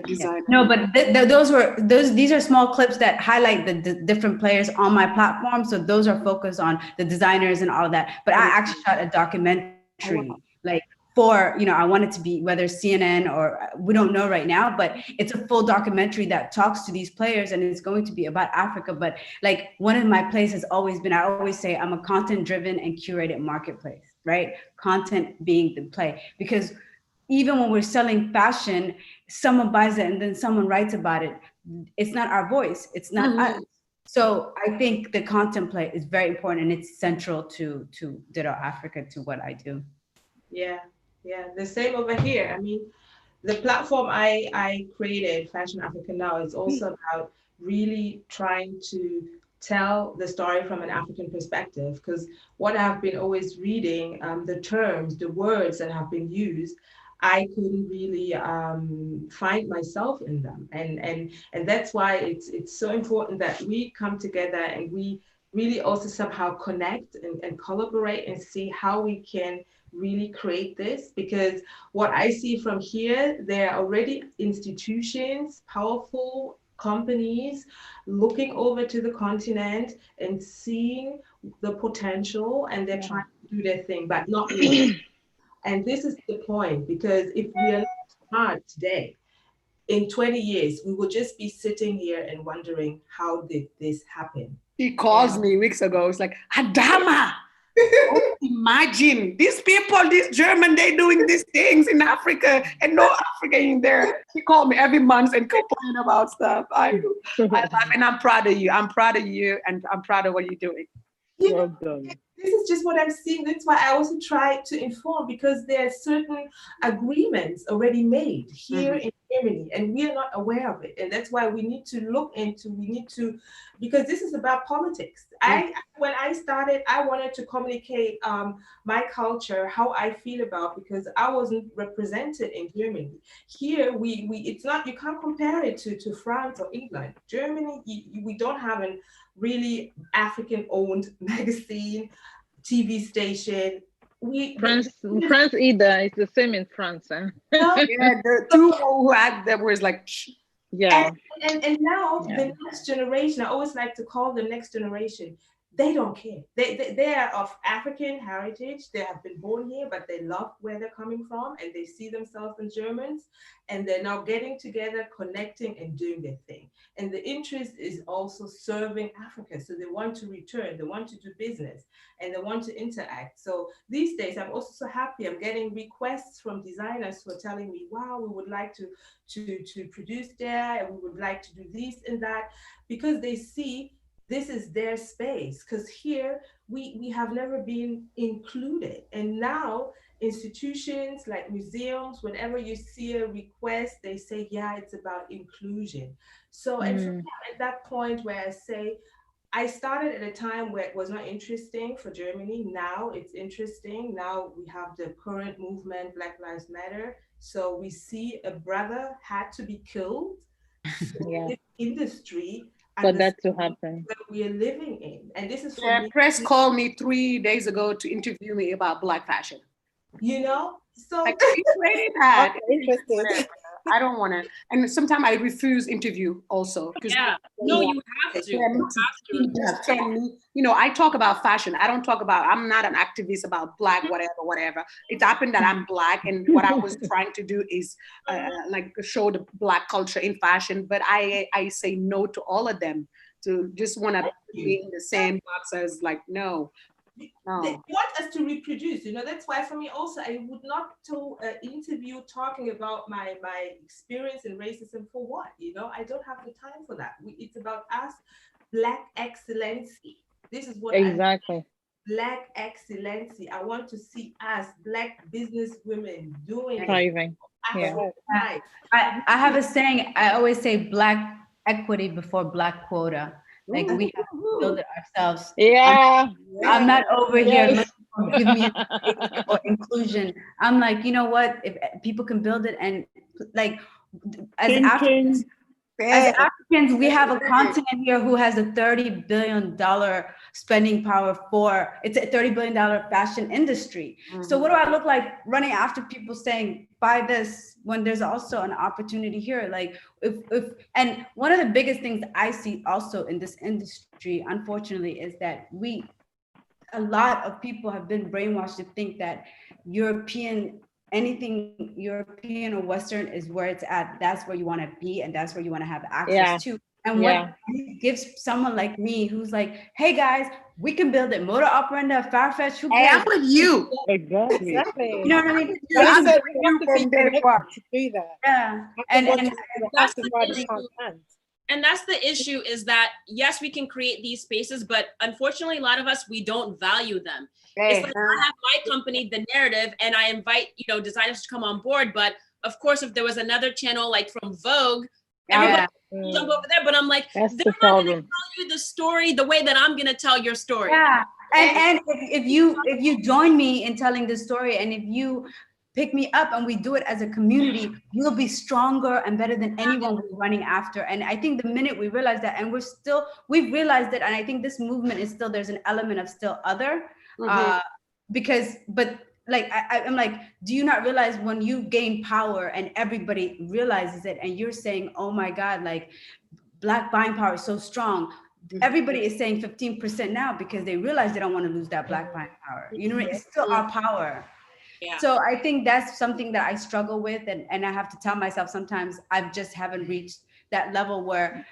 design. No, but these are small clips that highlight the different players on my platform. So those are focused on the designers and all of that. But I actually shot a documentary, like for, I want it to be whether CNN or we don't know right now, but it's a full documentary that talks to these players, and it's going to be about Africa. But like one of my plays has always been, I always say I'm a content driven and curated marketplace, right? Content being the play, because even when we're selling fashion, someone buys it and then someone writes about it. It's not our voice. It's not us. So I think the content play is very important, and it's central to Ditto Africa, to what I do. Yeah, the same over here. I mean, the platform I created, Fashion Africa Now, is also about really trying to tell the story from an African perspective, because what I've been always reading, the terms, the words that have been used, I couldn't really find myself in them. And that's why it's so important that we come together and we really also somehow connect and collaborate and see how we can really create this. Because what I see from here, there are already institutions, powerful companies looking over to the continent and seeing the potential, and they're trying to do their thing, but not really. And this is the point, because if we are not smart today, in 20 years, we will just be sitting here and wondering, how did this happen? He calls me weeks ago. It's like, Adama, imagine these people, these German, they doing these things in Africa and no African in there. He called me every month and complain about stuff. I laugh, and I'm proud of you. I'm proud of you, and I'm proud of what you're doing. Well done. This is just what I'm seeing. That's why I also try to inform, because there are certain agreements already made here in Germany, and we are not aware of it. And that's why we need to look into, because this is about politics. When I started, I wanted to communicate my culture, how I feel about, because I wasn't represented in Germany. Here, it's not, you can't compare it to France or England. Germany, we don't have a really African-owned magazine, TV station. France either. It's the same in France. Huh? No. Yeah, the two who had that was like, yeah. And now the next generation, I always like to call the next generation, they don't care. They are of African heritage. They have been born here, but they love where they're coming from, and they see themselves as Germans, and they're now getting together, connecting, and doing their thing. And the interest is also serving Africa. So they want to return, they want to do business, and they want to interact. So these days, I'm also so happy. I'm getting requests from designers who are telling me, wow, we would like to produce there, and we would like to do this and that, because they see this is their space. Because here we have never been included, and now institutions like museums, whenever you see a request, they say, yeah, it's about inclusion. So and at that point where I say, I started at a time where it was not interesting for Germany. Now it's interesting. Now we have the current movement, Black Lives Matter. So we see a brother had to be killed. This industry for that to happen that we are living in. And this is for me. Press called me 3 days ago to interview me about Black fashion. You know, so like, interested. I don't want to, and sometimes I refuse interview also. Yeah, no, you have to. You have to. You know, I talk about fashion. I don't talk about, I'm not an activist about Black, whatever. It happened that I'm Black, and what I was trying to do is like show the Black culture in fashion, but I say no to all of them, to just want to be in the same box as like, no. They want us to reproduce, you know. That's why for me also, I would not do an interview talking about my experience in racism for what, you know. I don't have the time for that. It's about us, Black excellency. This is what exactly. Black excellency. I want to see us, Black business women, doing thriving. I have a saying. I always say Black equity before Black quota. Like we have to build it ourselves. Yeah. I'm not over here looking for give me or inclusion. I'm like, you know what? If people can build it, and like as Africans, we have a continent here who has a $30 billion spending power for, it's a $30 billion fashion industry. So what do I look like running after people saying, buy this, when there's also an opportunity here? Like and one of the biggest things I see also in this industry, unfortunately, is that a lot of people have been brainwashed to think that anything European or Western is where it's at. That's where you want to be, and that's where you want to have access to. And what it gives someone like me, who's like, hey guys, we can build it. Moda Operanda, Farfetch, who cares? Hey, I'm with you. Exactly. You know what I mean? You have to do that. Yeah. And that's the issue, is that yes, we can create these spaces, but unfortunately, a lot of us, we don't value them. It's like I have my company, The Narrative, and I invite, designers to come on board. But of course, if there was another channel like from Vogue, everybody would jump over there. But I'm like, they're not going to tell you the story the way that I'm going to tell your story. Yeah. And if you join me in telling this story, and if you pick me up and we do it as a community, we'll be stronger and better than anyone we're running after. And I think the minute we realize that, and we've realized it, and I think this movement is still, there's an element of still other, but like, I'm like, do you not realize when you gain power and everybody realizes it, and you're saying, oh my God, like Black buying power is so strong. Everybody is saying 15% now because they realize they don't want to lose that Black buying power. You know, it's still our power. Yeah. So I think that's something that I struggle with, and I have to tell myself sometimes I just haven't reached that level where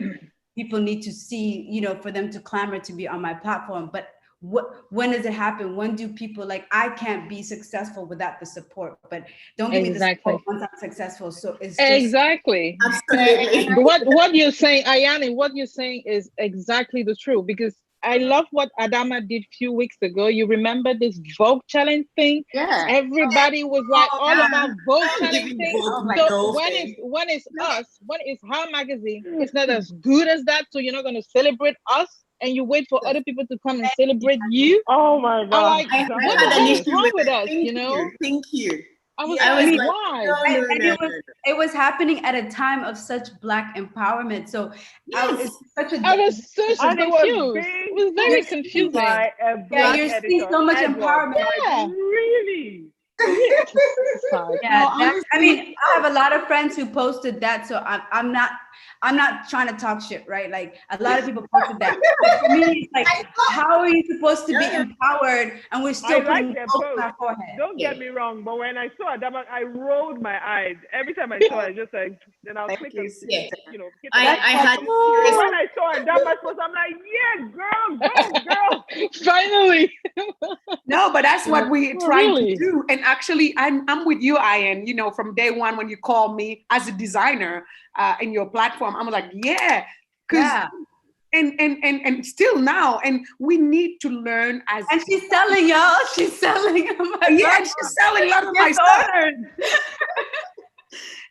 people need to see, for them to clamor to be on my platform. But when does it happen? When do people, like, I can't be successful without the support, but don't give me the support once I'm successful. So it's just, exactly. Absolutely. What you're saying, Ayani, what you're saying is exactly the truth, because I love what Adama did a few weeks ago. You remember this Vogue challenge thing? Yeah. Everybody was like all about Vogue challenge thing. So when it's us, when it's her magazine, it's not as good as that. So you're not gonna celebrate us, and you wait for other people to come and celebrate you. Oh my God! I'm like, what the hell is wrong with us? You know? Thank you. I was like, why? It was happening at a time of such Black empowerment. So I was confused. It was very confusing. Yeah, you're seeing so much empowerment. Yeah. Really? I mean, I have a lot of friends who posted that, so I'm not trying to talk shit, right? Like a lot of people posted that. But for me, it's like, how are you supposed to be empowered and we're still putting post on our forehead? Don't get me wrong, but when I saw Adama, I rolled my eyes every time I saw it. Just like then I'll click and I had when I saw Adama's post, I'm like, yeah, girl, go, girl. Finally. No, but that's what we're trying to do. And actually, I'm with you, Ian. You know, from day one when you called me as a designer in your platform, I was like, and still now, and we need to learn as. And she's selling, y'all. She's selling. She's selling a lot of my stuff.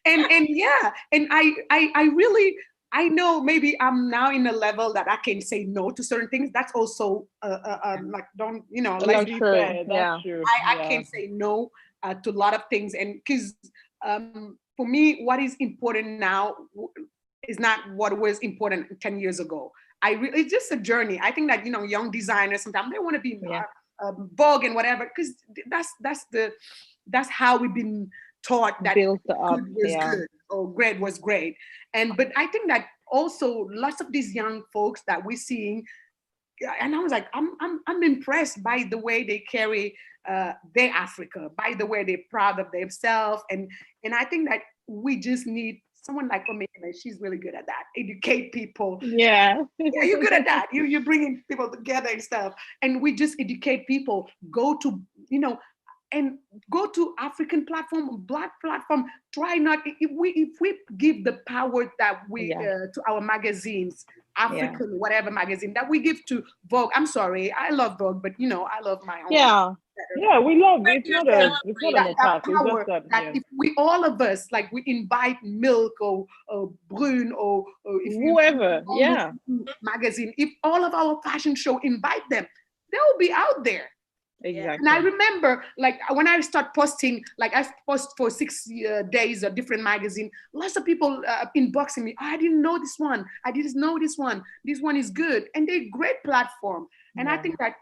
and I really. I know maybe I'm now in a level that I can say no to certain things. That's also like don't like true. That's true. I can say no to a lot of things, and because for me, what is important now is not what was important 10 years ago. It's just a journey. I think that young designers sometimes they want to be Vogue and whatever, because that's how we've been taught that good was good or great was great. But I think that also lots of these young folks that we're seeing, and I was like, I'm impressed by the way they carry their Africa, by the way they're proud of themselves, and I think that we just need someone like Omoyemi. She's really good at that. Educate people. Yeah, you're good at that. You're bringing people together and stuff, and we just educate people. Go to and go to African platform, Black platform. Try not if we give the power that we to our magazines, African whatever magazine that we give to Vogue. I'm sorry, I love Vogue, but I love my own. Yeah, we love it. It's not an attack. Power that if we all of us like we invite Milk or Brune or if whoever, magazine. If all of our fashion show invite them, they will be out there. Exactly. And I remember, like, when I start posting, like I post for 6 days a different magazine, lots of people inboxing me. I didn't know this one. I didn't know this one. This one is good. And they're great platform. And I think that,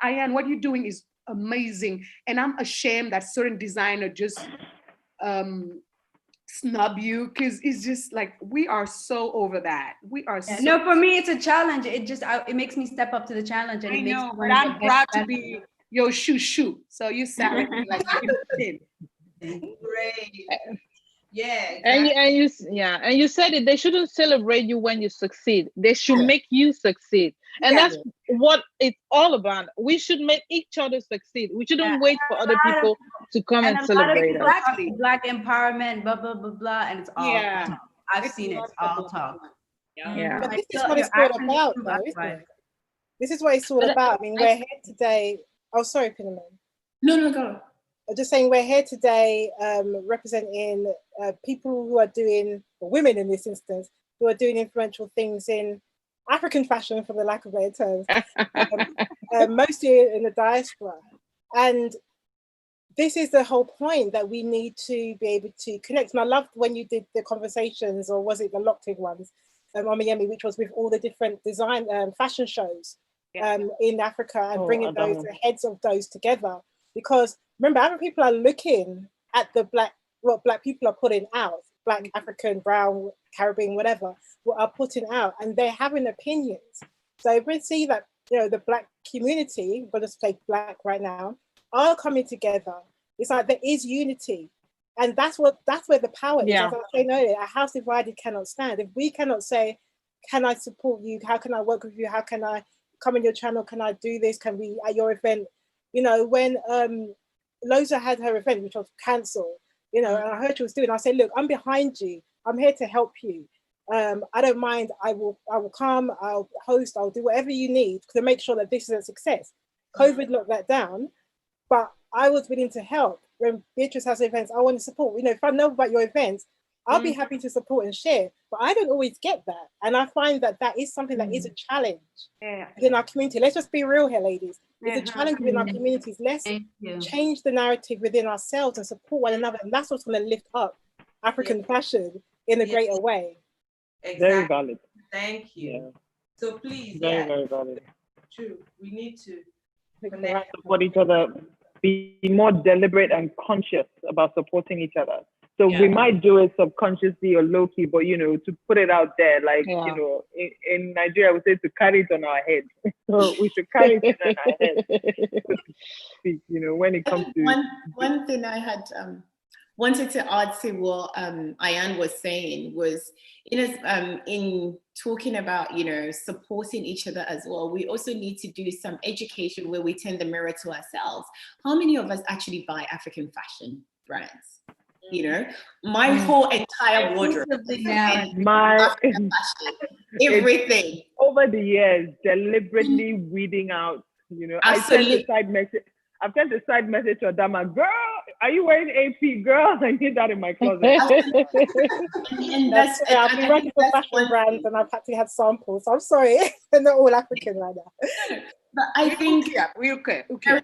Ian, what you're doing is amazing. And I'm ashamed that certain designer just snub you, because it's just like, we are so over that. We are so. No, for me, it's a challenge. It makes me step up to the challenge. And I know, but I'm proud to be your shoo. So you sound like great. Yeah. Exactly. And you said it. They shouldn't celebrate you when you succeed. They should make you succeed, and that's what it's all about. We should make each other succeed. We shouldn't wait for other people to come and celebrate us. Black empowerment, blah blah blah blah, and it's all talk. I've seen it. It's all talk. But this is what it's all about, though, isn't it? This is what it's all about. I mean, we're here today. Oh, sorry, Pinaman. No, go. I'm just saying we're here today representing people who are doing, or women in this instance, who are doing influential things in African fashion, for the lack of better terms, mostly in the diaspora. And this is the whole point, that we need to be able to connect. And I loved when you did the conversations, or was it the locked-in ones, Omoyemi, which was with all the different design fashion shows in Africa, and bringing those, the heads of those together. Because remember, other people are looking at what Black people are putting out, Black, African, brown, Caribbean, whatever, what are putting out, and they're having opinions. So if we see that, the Black community, but let's take Black right now, are coming together, it's like there is unity. And that's where the power is. As I was saying earlier, a house divided cannot stand. If we cannot say, can I support you? How can I work with you? How can I come on your channel? Can I do this? Can we at your event? When Loza had her event, which was cancelled, and I heard she was doing, I said, look, I'm behind you. I'm here to help you. I don't mind. I will come. I'll host. I'll do whatever you need to make sure that this is a success. COVID locked that down, but I was willing to help. When Beatrice has events, I want to support. You know, if I know about your events, I'll be happy to support and share. But I don't always get that, and I find that is something that is a challenge within our community. Let's just be real here, ladies. It's a challenge within our communities. Let's change the narrative within ourselves and support one another, and that's what's going to lift up African fashion in a greater way. Exactly. Very valid. Thank you. Yeah. So please, very valid. True. We need to support each other, be more deliberate and conscious about supporting each other. So we might do it subconsciously or low key, but you know, to put it out there, like you know, in Nigeria, we say to carry it on our head. So we should carry it on our head. You know, when it comes to one thing I had wanted to add to what Ayan was saying was, in talking about, you know, supporting each other as well, we also need to do some education where we turn the mirror to ourselves. How many of us actually buy African fashion brands? You know, my whole entire wardrobe, everything. Over the years, deliberately weeding out, you know, Absolutely. I've sent a side message to Adama, girl, are you wearing AP? Girl, I need that in my closet. And I've been working for fashion brands and I've had to have samples. I'm sorry, they're not all African right now. But I think there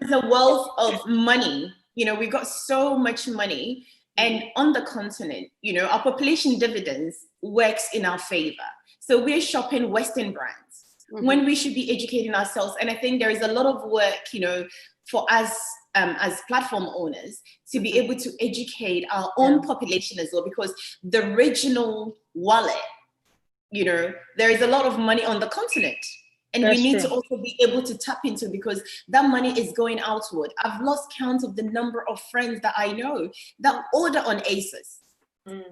is a wealth of money. You know, we've got so much money. And on the continent, you know, our population dividends works in our favor. So we're shopping Western brands when we should be educating ourselves. And I think there is a lot of work, you know, for us as platform owners to be able to educate our own population as well, because the regional wallet, you know, there is a lot of money on the continent. And we need to also be able to tap into, because that money is going outward. I've lost count of the number of friends that I know that order on ASOS,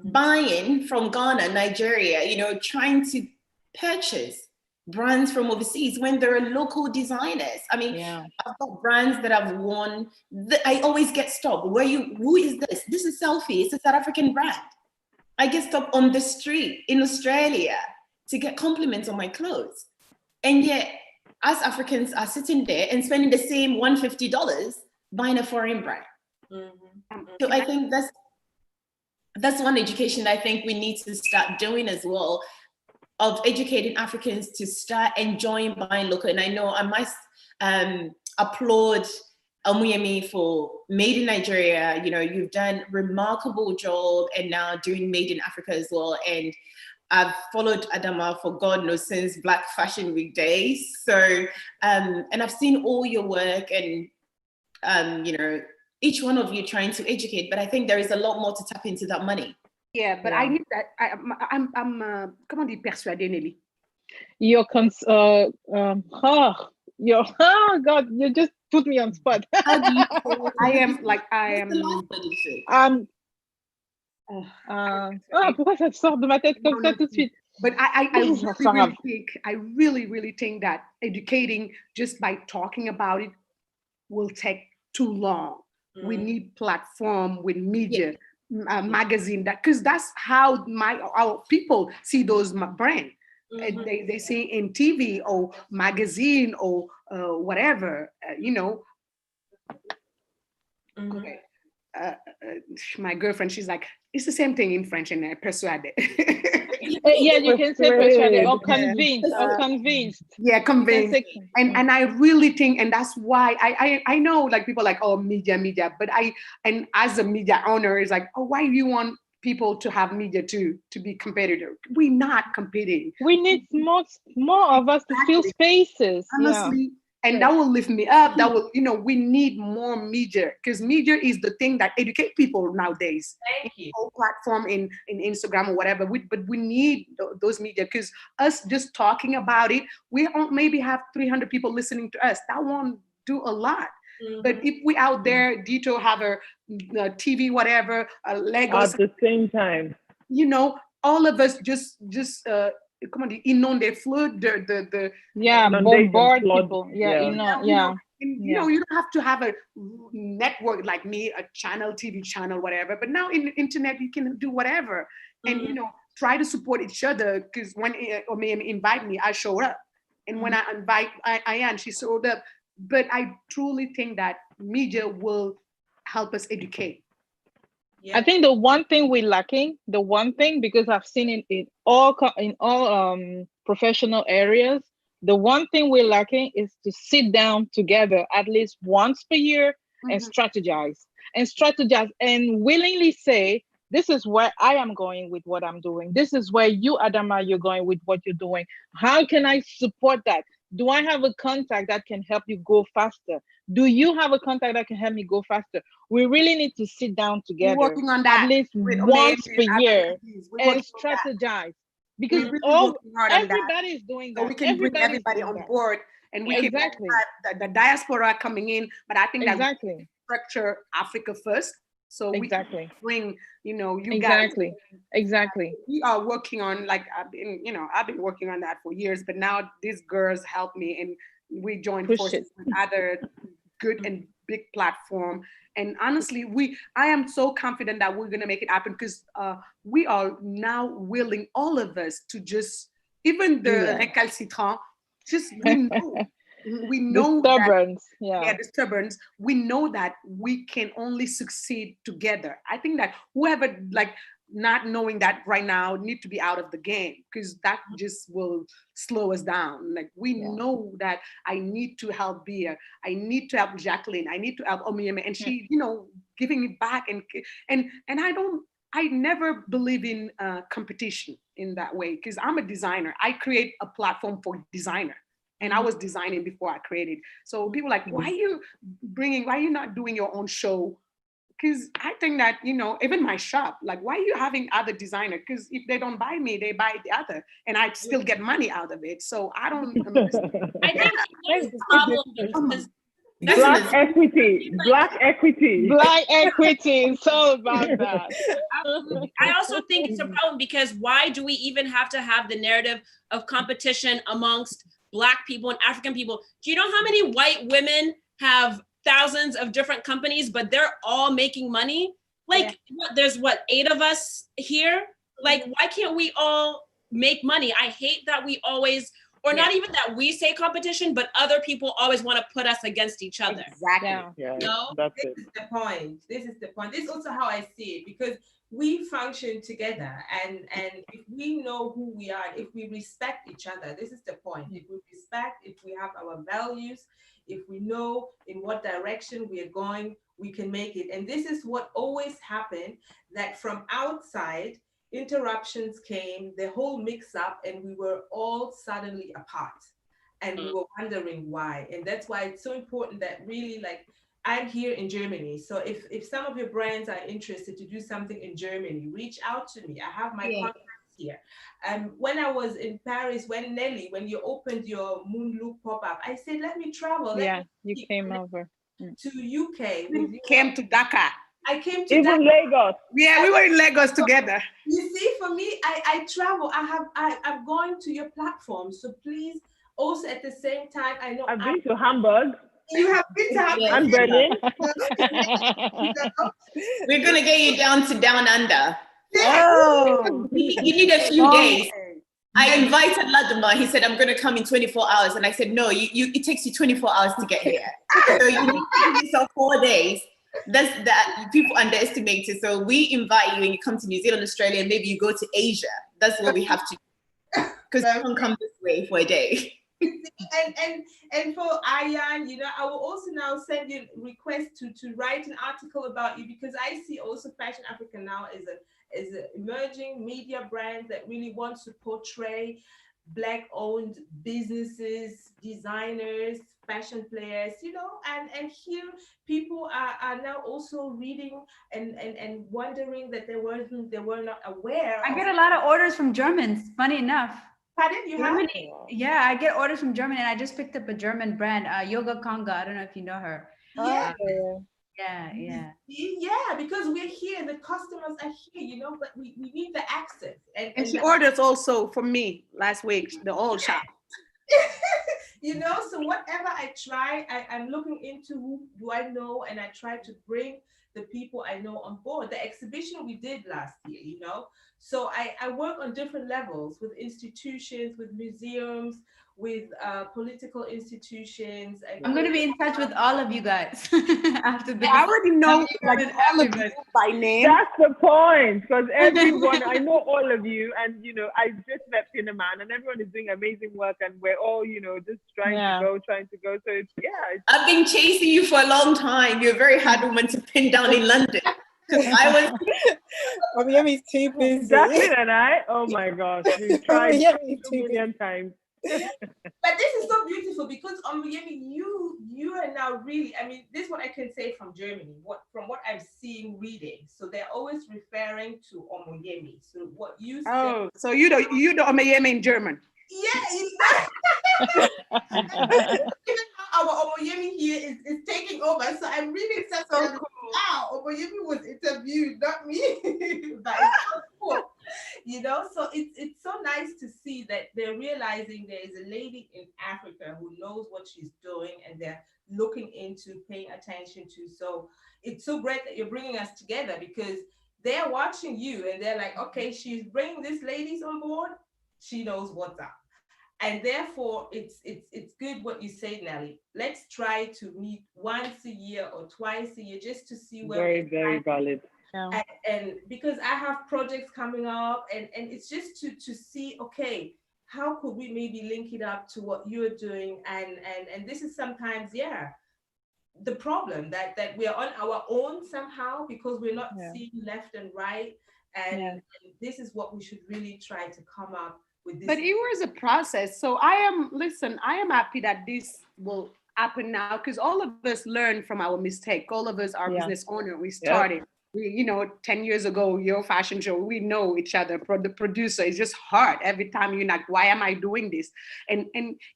buying from Ghana, Nigeria, you know, trying to purchase brands from overseas when there are local designers. I mean, I've got brands that I've worn. I always get stopped. Who is this? This is Selfie. It's a South African brand. I get stopped on the street in Australia to get compliments on my clothes. And yet, us Africans are sitting there and spending the same $150 buying a foreign brand. So I think that's one education I think we need to start doing as well, of educating Africans to start enjoying buying local. And I know I must applaud Omoyemi for Made in Nigeria. You know, you've done a remarkable job, and now doing Made in Africa as well. And I've followed Adama for God knows since Black Fashion Week days. So, and I've seen all your work, and you know, each one of you trying to educate. But I think there is a lot more to tap into that money. Yeah, but I need that. I'm comment dire persuadée, Nelly. Oh God, you just put me on spot. Pourquoi ça sort de ma tête comme ça tout de suite? But I really think that educating just by talking about it will take too long. We need platform with media, magazine, because that's how our people see those brands. They see in TV or magazine or whatever, you know. Okay. My girlfriend, she's like, it's the same thing in French, and I persuade. Yeah, you can say persuaded or convinced. Yeah, convinced. And I really think, and that's why I know, like, people like, oh, media, but and as a media owner, it's like, oh, why do you want people to have media to be competitive? We're not competing. We need more of us to fill spaces. Honestly. And that will lift me up. That will, you know, we need more media, because media is the thing that educate people nowadays. Thank you. Whole platform in Instagram or whatever. But we need those media, because us just talking about it, we maybe have 300 people listening to us. That won't do a lot. But if we out there, Dito have a TV, whatever, Legos at the same time, you know, all of us just comment dire, inonder, flood the bombard people. And, you know, you don't have to have a network like me, a channel, TV channel, whatever. But now in the internet, you can do whatever. And, you know, try to support each other, because when Omoyemi invite me, I show up. And when I invite Ayan, she showed up. But I truly think that media will help us educate. I think the one thing we're lacking, because I've seen it in all professional areas, the one thing we're lacking is to sit down together at least once per year and strategize and willingly say, this is where I am going with what I'm doing. This is where you, Adama, you're going with what you're doing. How can I support that? Do I have a contact that can help you go faster? Do you have a contact that can help me go faster? We really need to sit down together working on that at least once per year and strategize. Because everybody is doing that. So we can bring everybody on board, and we can have the diaspora coming in. But I think that we structure Africa first. So we can bring, you guys. Exactly. We are working on, like, I've been working on that for years, but now these girls help me, and we join forces with other good and big platform. And honestly, I am so confident that we're gonna make it happen, because we are now willing, all of us, to just, even the recalcitrant, we know the stubborns, the stubborns, we know that we can only succeed together. I think that whoever, like, not knowing that right now need to be out of the game, because that just will slow us down. Like, we know that I need to help Bia, I need to help Jacqueline, I need to help Omoyemi, and she, giving it back, and I never believe in competition in that way, because I'm a designer. I create a platform for designer. And I was designing before I created. So people are like, why are you not doing your own show? Because I think that, even my shop, like, why are you having other designer? Because if they don't buy me, they buy the other, and I still get money out of it. So I don't understand. I think that's the problem, because Black equity. It's all about that. Absolutely. I also think it's a problem, because why do we even have to have the narrative of competition amongst Black people and African people? Do you know how many white women have thousands of different companies, but they're all making money? Like, there's 8 of us here? Like, why can't we all make money? I hate that we always, or not even that we say competition, but other people always want to put us against each other. Exactly. That's this is the point. This is also how I see it, because we function together, and if we know who we are, if we respect each other, this is the point. If we respect, if we have our values, if we know in what direction we are going, we can make it. And this is what always happened, that from outside, interruptions came, the whole mix up, and we were all suddenly apart, and we were wondering why. And that's why it's so important that really, like, I'm here in Germany. So if some of your brands are interested to do something in Germany, reach out to me. I have my contacts here. When I was in Paris, when you opened your Moonlook pop-up, I said, let me travel. You came over to UK. We came to Dakar. I came to even Dakar. Lagos. Yeah, we were in Lagos together. You see, for me, I travel. I'm going to your platform. So please, also at the same time, I know I've been to Hamburg. You have been to Hamburg. And Berlin. We're gonna get you down to Down Under. Oh, you need a few days. I invited Laduma. He said, I'm going to come in 24 hours. And I said, no, it takes you 24 hours to get here. So you need to give yourself 4 days. That's that people underestimate it. So we invite you, and you come to New Zealand, Australia, and maybe you go to Asia. That's what we have to do. Because you can't come this way for a day. And for Ayan, I will also now send you a request to write an article about you, because I see also Fashion Africa now as an emerging media brand that really wants to portray Black-owned businesses, designers, fashion players, and here people are now also reading and wondering that they were not aware. I get a lot of orders from Germans, funny enough. Pardon, you have? Yeah, I get orders from Germany, and I just picked up a German brand, Yoga Conga. I don't know if you know her. Yeah. Yeah, because we're here, the customers are here, but we need the access. And she orders also for me last week, the old shop. So whatever I try, I'm looking into who do I know, and I try to bring the people I know on board. The exhibition we did last year, you know. So I work on different levels with institutions, with museums, with political institutions. I'm going to be in touch with all of you guys after this. I already know like all of you by name. That's the point, because everyone, I know all of you, and you know, I just met Pinaman, and everyone is doing amazing work, and we're all, you know, just trying to go. So it's, I've been chasing you for a long time. You're a very hard woman to pin down in London. I was. Omoyemi's too busy. Jacqueline and I, oh my gosh, we've tried 2 million times. But this is so beautiful because Omoyemi, you are now really, I mean, this is what I can say from Germany, from what I'm seeing reading. So they're always referring to Omoyemi. So what you say. Oh, so you the Omoyemi in German. Yeah, even our Omoyemi here is taking over. So I'm really excited. So cool. Wow, Omoyemi was interviewed, not me. But it's so cool. You know, so it's so nice to see that they're realizing there is a lady in Africa who knows what she's doing, and they're looking into paying attention to. So it's so great that you're bringing us together, because they're watching you and they're like, okay, she's bringing these ladies on board. She knows what's up. And therefore, it's good what you say, Nelly. Let's try to meet once a year or twice a year just to see where very valid. Yeah. And because I have projects coming up, and it's just to see, okay, how could we maybe link it up to what you're doing? And this is sometimes, the problem that we are on our own somehow, because we're not seeing left and right. And this is what we should really try to come up with. This. But it was a process. So I am happy that this will happen now, because all of us learn from our mistake. All of us are business owner. We started. We, 10 years ago, your fashion show, we know each other. The producer is just hard. Every time you're like, why am I doing this? And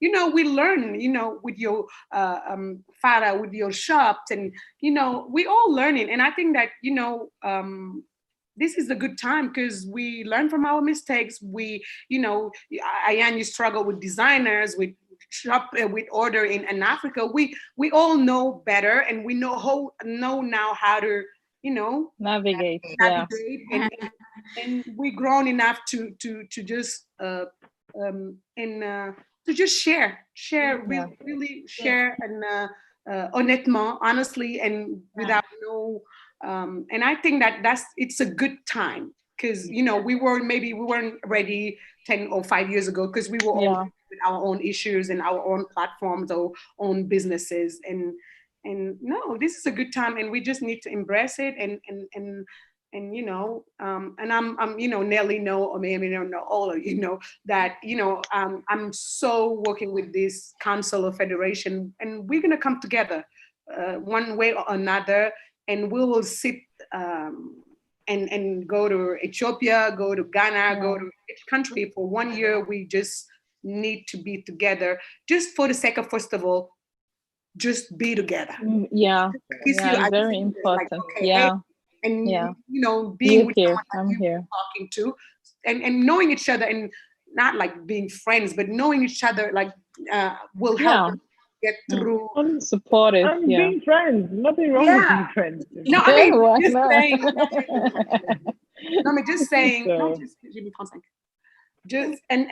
we learn, with your Farai, with your shops, and, we all learning. And I think that, this is a good time because we learn from our mistakes. We, Ayan, you struggle with designers, with shop, with order in Africa. We all know better, and we know now how to, navigate. And we're grown enough to just to just share, really share, and honnêtement, honestly, and without no. And I think that it's a good time, because we weren't ready 10 or 5 years ago, because we were all with our own issues and our own platforms, our own businesses, and no, this is a good time, and we just need to embrace it, and I'm Nelly, Omoyemi, all of you know that I'm so working with this council of federation, and we're gonna come together one way or another, and we will sit and go to Ethiopia, go to Ghana, go to each country for 1 year. We just need to be together, just for the sake of, first of all, just be together. Very important. Like, and being with someone that you're talking to, and knowing each other, and not like being friends, but knowing each other like will help us get through. I'm supportive. And being friends, nothing wrong with being friends. No, I mean, just saying. No, I mean, just saying. Just and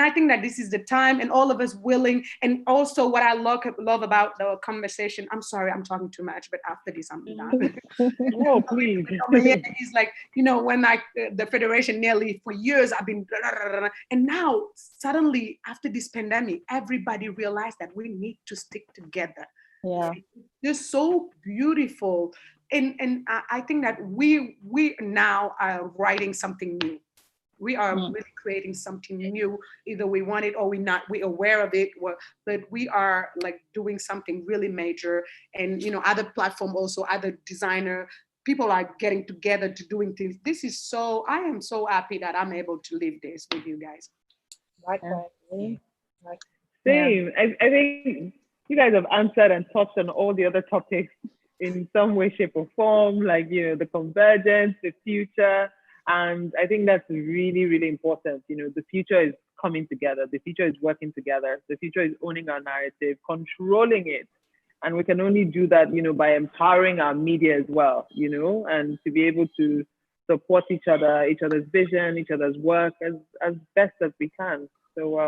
I think that this is the time, and all of us willing. And also, what I love about the conversation. I'm sorry, I'm talking too much, but after this, I'm done. Oh, please. It's like, when the federation, nearly for years, I've been, and now suddenly after this pandemic, everybody realized that we need to stick together. Yeah, it's so beautiful, and I think that we now are writing something new. We are really creating something new. Either we want it or we're not. We're aware of it, but we are like doing something really major. And other platform also, other designer people are getting together to doing things. This is so. I am so happy that I'm able to live this with you guys. Same. I think you guys have answered and touched on all the other topics in some way, shape, or form. Like the convergence, the future. And I think that's really, really important. The future is coming together. The future is working together. The future is owning our narrative, controlling it, And we can only do that, by empowering our media as well, and to be able to support each other's vision, each other's work as best as we can. So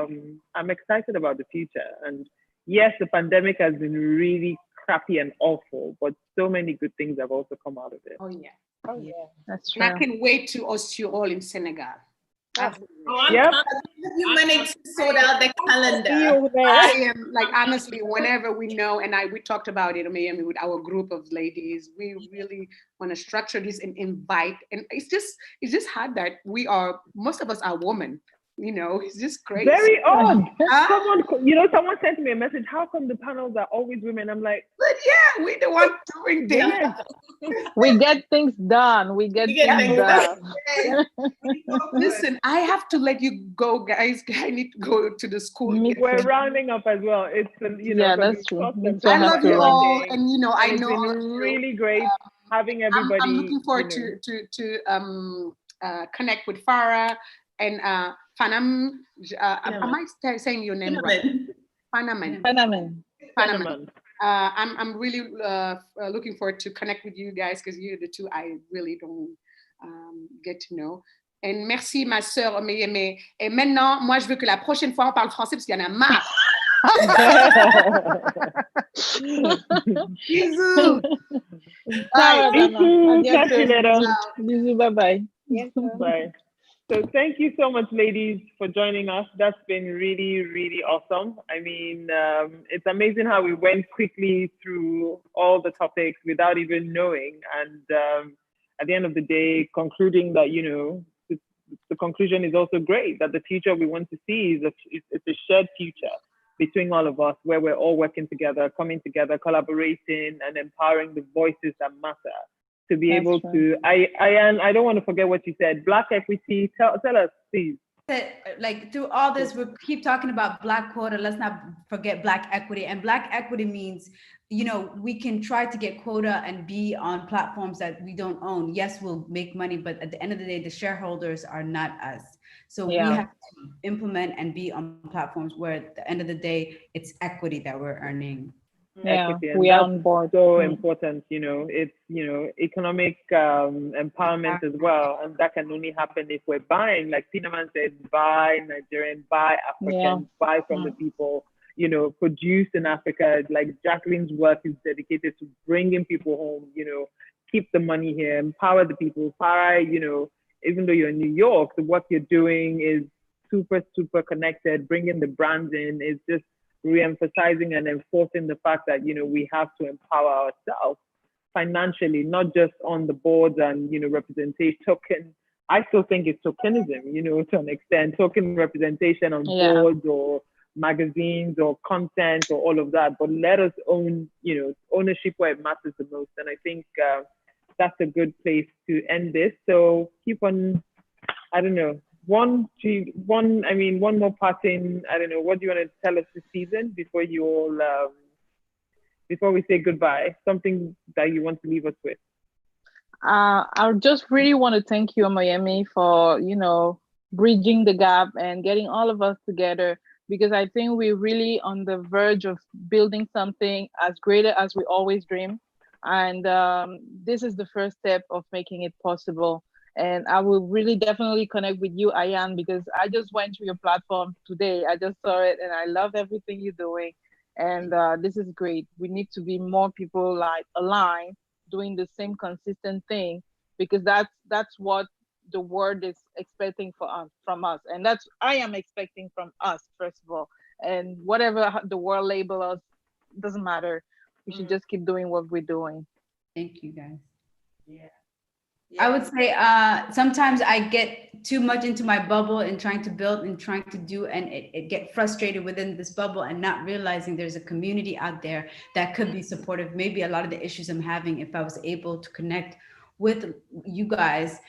I'm excited about the future. And yes, the pandemic has been really crappy and awful, but so many good things have also come out of it. Oh yeah. Oh yeah. That's true. And I can wait to host you all in Senegal. Yep. You managed to sort out the calendar. I am like, honestly, whenever we know, and we talked about it, Omoyemi, with our group of ladies, we really want to structure this and invite. And it's just hard that most of us are women. It's just crazy. Very odd. Someone sent me a message. How come the panels are always women? I'm like, but yeah, we're the ones doing things. We get things done. We get things done. Listen, I have to let you go, guys. I need to go to the school. We're rounding up as well. It's yeah, that's true. I love you all, and I know it's been really great having everybody. I'm looking forward to connect with Farah and Pinaman. Am I saying your name right? Pinaman. I'm really looking forward to connect with you guys because you're the two I really don't get to know. Et merci ma sœur Omoyemi. Et maintenant, moi je veux que la prochaine fois on parle français parce qu'il y en a marre. Bisous. Bye. Bisous. Bye bye. Bye. So thank you so much, ladies, for joining us. That's been really, really awesome. I mean, it's amazing how we went quickly through all the topics without even knowing. And at the end of the day, concluding that, the conclusion is also great, that the future we want to see is a shared future between all of us, where we're all working together, coming together, collaborating, and empowering the voices that matter. To be able to, I don't want to forget what you said. Black equity. Tell us, please. Like through all this, we keep talking about Black quota. Let's not forget Black equity. And Black equity means, we can try to get quota and be on platforms that we don't own. Yes, we'll make money, but at the end of the day, the shareholders are not us. So we have to implement and be on platforms where at the end of the day, it's equity that we're earning. Yeah, we are on board. So important, it's economic empowerment as well, and that can only happen if we're buying, like Pinaman said, buy Nigerian, buy African, buy from the people, produce in Africa. Like Jacqueline's work is dedicated to bringing people home, keep the money here, empower the people. Farai, even though you're in New York, the work you're doing is super, super connected. Bringing the brands in is just re-emphasizing and enforcing the fact that we have to empower ourselves financially, not just on the boards and representation. I still think it's tokenism, to an extent, token representation on boards or magazines or content or all of that. But let us own, ownership where it matters the most. And I think that's a good place to end this. So keep on, I don't know. One more parting, I don't know, what do you want to tell us this season before you all, before we say goodbye, something that you want to leave us with? I just really want to thank you, Omoyemi, for, bridging the gap and getting all of us together, because I think we're really on the verge of building something as great as we always dream. And this is the first step of making it possible. And I will really definitely connect with you, Ayan, because I just went to your platform today. I just saw it and I love everything you're doing. And this is great. We need to be more people like aligned, doing the same consistent thing, because that's what the world is expecting from us. And that's I am expecting from us, first of all. And whatever the world label us, doesn't matter. We should just keep doing what we're doing. Thank you, guys. Yeah. I would say sometimes I get too much into my bubble and trying to build and trying to do, and it get frustrated within this bubble and not realizing there's a community out there that could be supportive. Maybe a lot of the issues I'm having, if I was able to connect with you guys,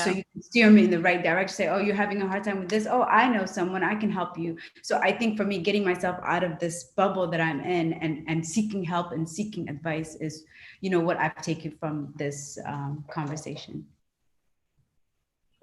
so you can steer me in the right direction, say, oh, you're having a hard time with this. Oh, I know someone, I can help you. So I think for me, getting myself out of this bubble that I'm in and seeking help and seeking advice is, what I've taken from this conversation.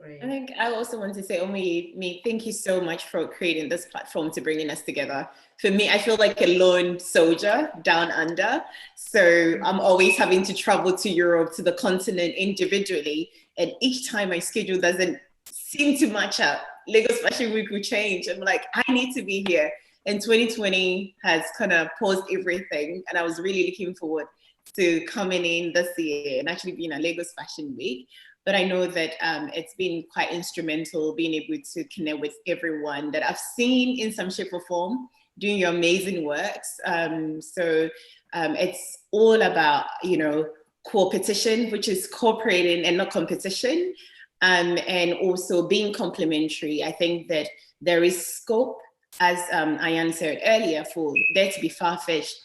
I think I also want to say, Omoyemi, thank you so much for creating this platform to bringing us together. For me, I feel like a lone soldier down under. So I'm always having to travel to Europe, to the continent individually. And each time my schedule doesn't seem to match up, Lagos Fashion Week will change. I'm like, I need to be here. And 2020 has kind of paused everything. And I was really looking forward to coming in this year and actually being at Lagos Fashion Week. But I know that it's been quite instrumental being able to connect with everyone that I've seen in some shape or form doing your amazing works. So it's all about, you know, co-petition, which is cooperating and not competition, and also being complementary. I think that there is scope, as Ayan said earlier, for there to be far-fetched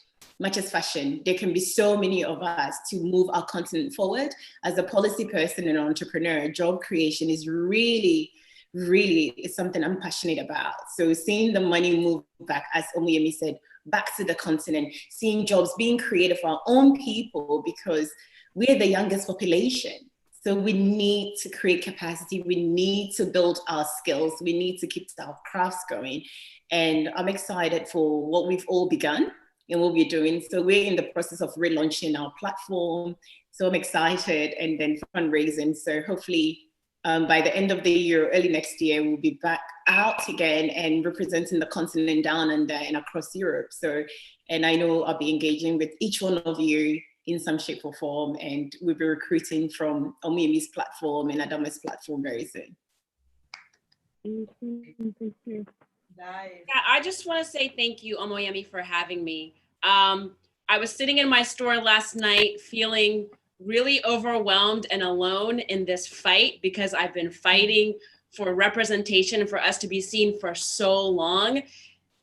much as fashion. There can be so many of us to move our continent forward. As a policy person and entrepreneur, job creation is really is something I'm passionate about. So seeing the money move back, as Omoyemi said, back to the continent, seeing jobs being created for our own people, because we're the youngest population. So we need to create capacity. We need to build our skills. We need to keep our crafts going. And I'm excited for what we've all begun and what we're doing. So we're in the process of relaunching our platform. So I'm excited, and then fundraising. So hopefully by the end of the year, early next year, we'll be back out again and representing the continent down under and across Europe. So, and I know I'll be engaging with each one of you in some shape or form, and we'll be recruiting from Omoyemi's platform and Adama's platform very soon. Nice. Yeah, I just want to say thank you, Omoyemi, for having me. I was sitting in my store last night feeling really overwhelmed and alone in this fight, because I've been fighting for representation and for us to be seen for so long.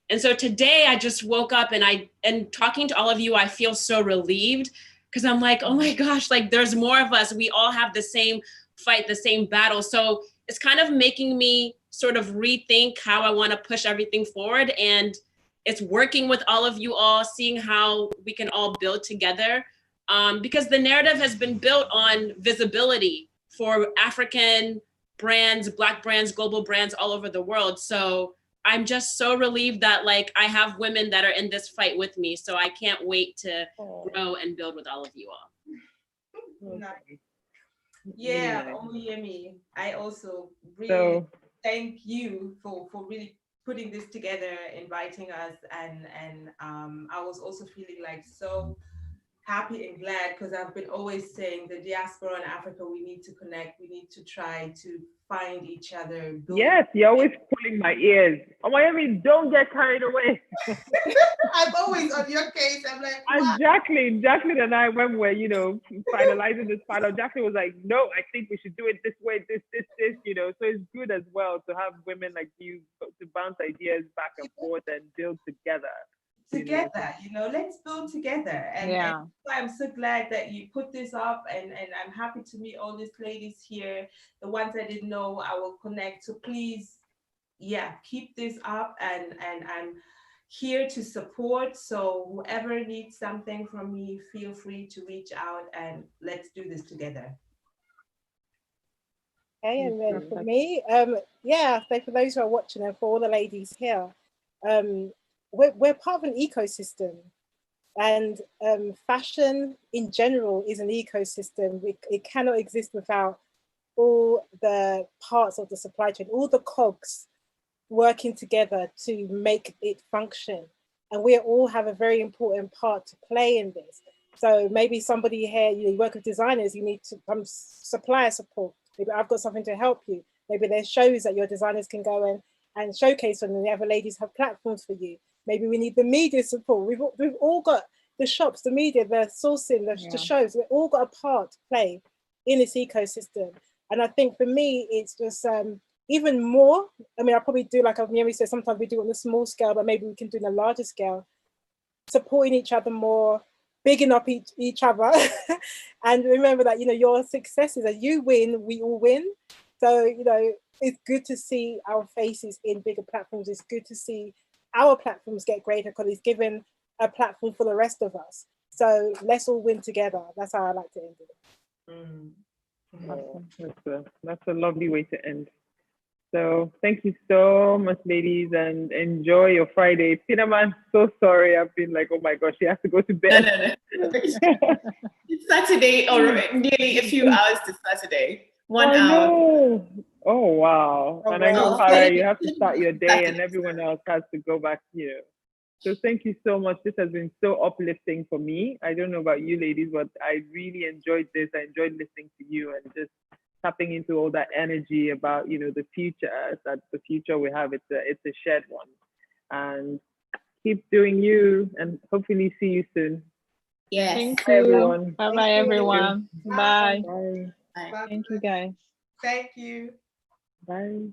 And so today I just woke up, and talking to all of you, I feel so relieved, because I'm like, oh my gosh, like there's more of us. We all have the same fight, the same battle. So it's kind of making me sort of rethink how I want to push everything forward. And it's working with all of you all, seeing how we can all build together. Because the narrative has been built on visibility for African brands, Black brands, global brands all over the world. So I'm just so relieved that like I have women that are in this fight with me. So I can't wait to grow and build with all of you all. Yeah, Omoyemi, I also really thank you for really putting this together, inviting us, and I was also feeling like so happy and glad, because I've been always saying the diaspora in Africa, we need to connect, we need to try to find each other. Yes, you're always pulling my ears. Omoyemi, don't get carried away. I'm always on your case. I'm like, and Jacqueline and I, when we're, you know, finalizing this final, Jacqueline was like, no, I think we should do it this way, this, you know. So it's good as well to have women like you to bounce ideas back and forth and build together. You know, let's build together. And I'm so glad that you put this up, and I'm happy to meet all these ladies here. The ones I didn't know, I will connect. So please, keep this up, and I'm here to support. So whoever needs something from me, feel free to reach out, and let's do this together. Okay, and then for me, so for those who are watching and for all the ladies here, we're part of an ecosystem, and fashion in general is an ecosystem. It cannot exist without all the parts of the supply chain, all the cogs working together to make it function. And we all have a very important part to play in this. So maybe somebody here, you work with designers, you need some supplier support. Maybe I've got something to help you. Maybe there's shows that your designers can go and showcase on, and the other ladies have platforms for you. Maybe we need the media support. We've all got the shops, the media, the sourcing, the shows. We've all got a part to play in this ecosystem. And I think for me, it's just even more. I mean, I probably do, like Omoyemi said, sometimes we do it on a small scale, but maybe we can do it on a larger scale. Supporting each other more, bigging up each other. And remember that, you know, your success is that you win, we all win. So, you know, it's good to see our faces in bigger platforms. It's good to see our platforms get greater, because it's given a platform for the rest of us. So let's all win together. That's how I like to end it. Oh, that's a lovely way to end. So thank you so much, ladies, and enjoy your Friday. Pinaman, so sorry. I've been like, oh my gosh, she has to go to bed. No. It's Saturday, or nearly a few hours to Saturday. 1 hour. No. Oh wow. Oh, and I know, wow. Farai, you have to start your day, and everyone else has to go back here. So thank you so much. This has been so uplifting for me. I don't know about you ladies, but I really enjoyed this. I enjoyed listening to you and just tapping into all that energy about, the future, that the future we have, it's a shared one. And keep doing you, and hopefully see you soon. Yes. Thank Bye, you. everyone. Bye-bye, everyone. Bye. Bye. Bye. Thank you, guys. Thank you. Bye.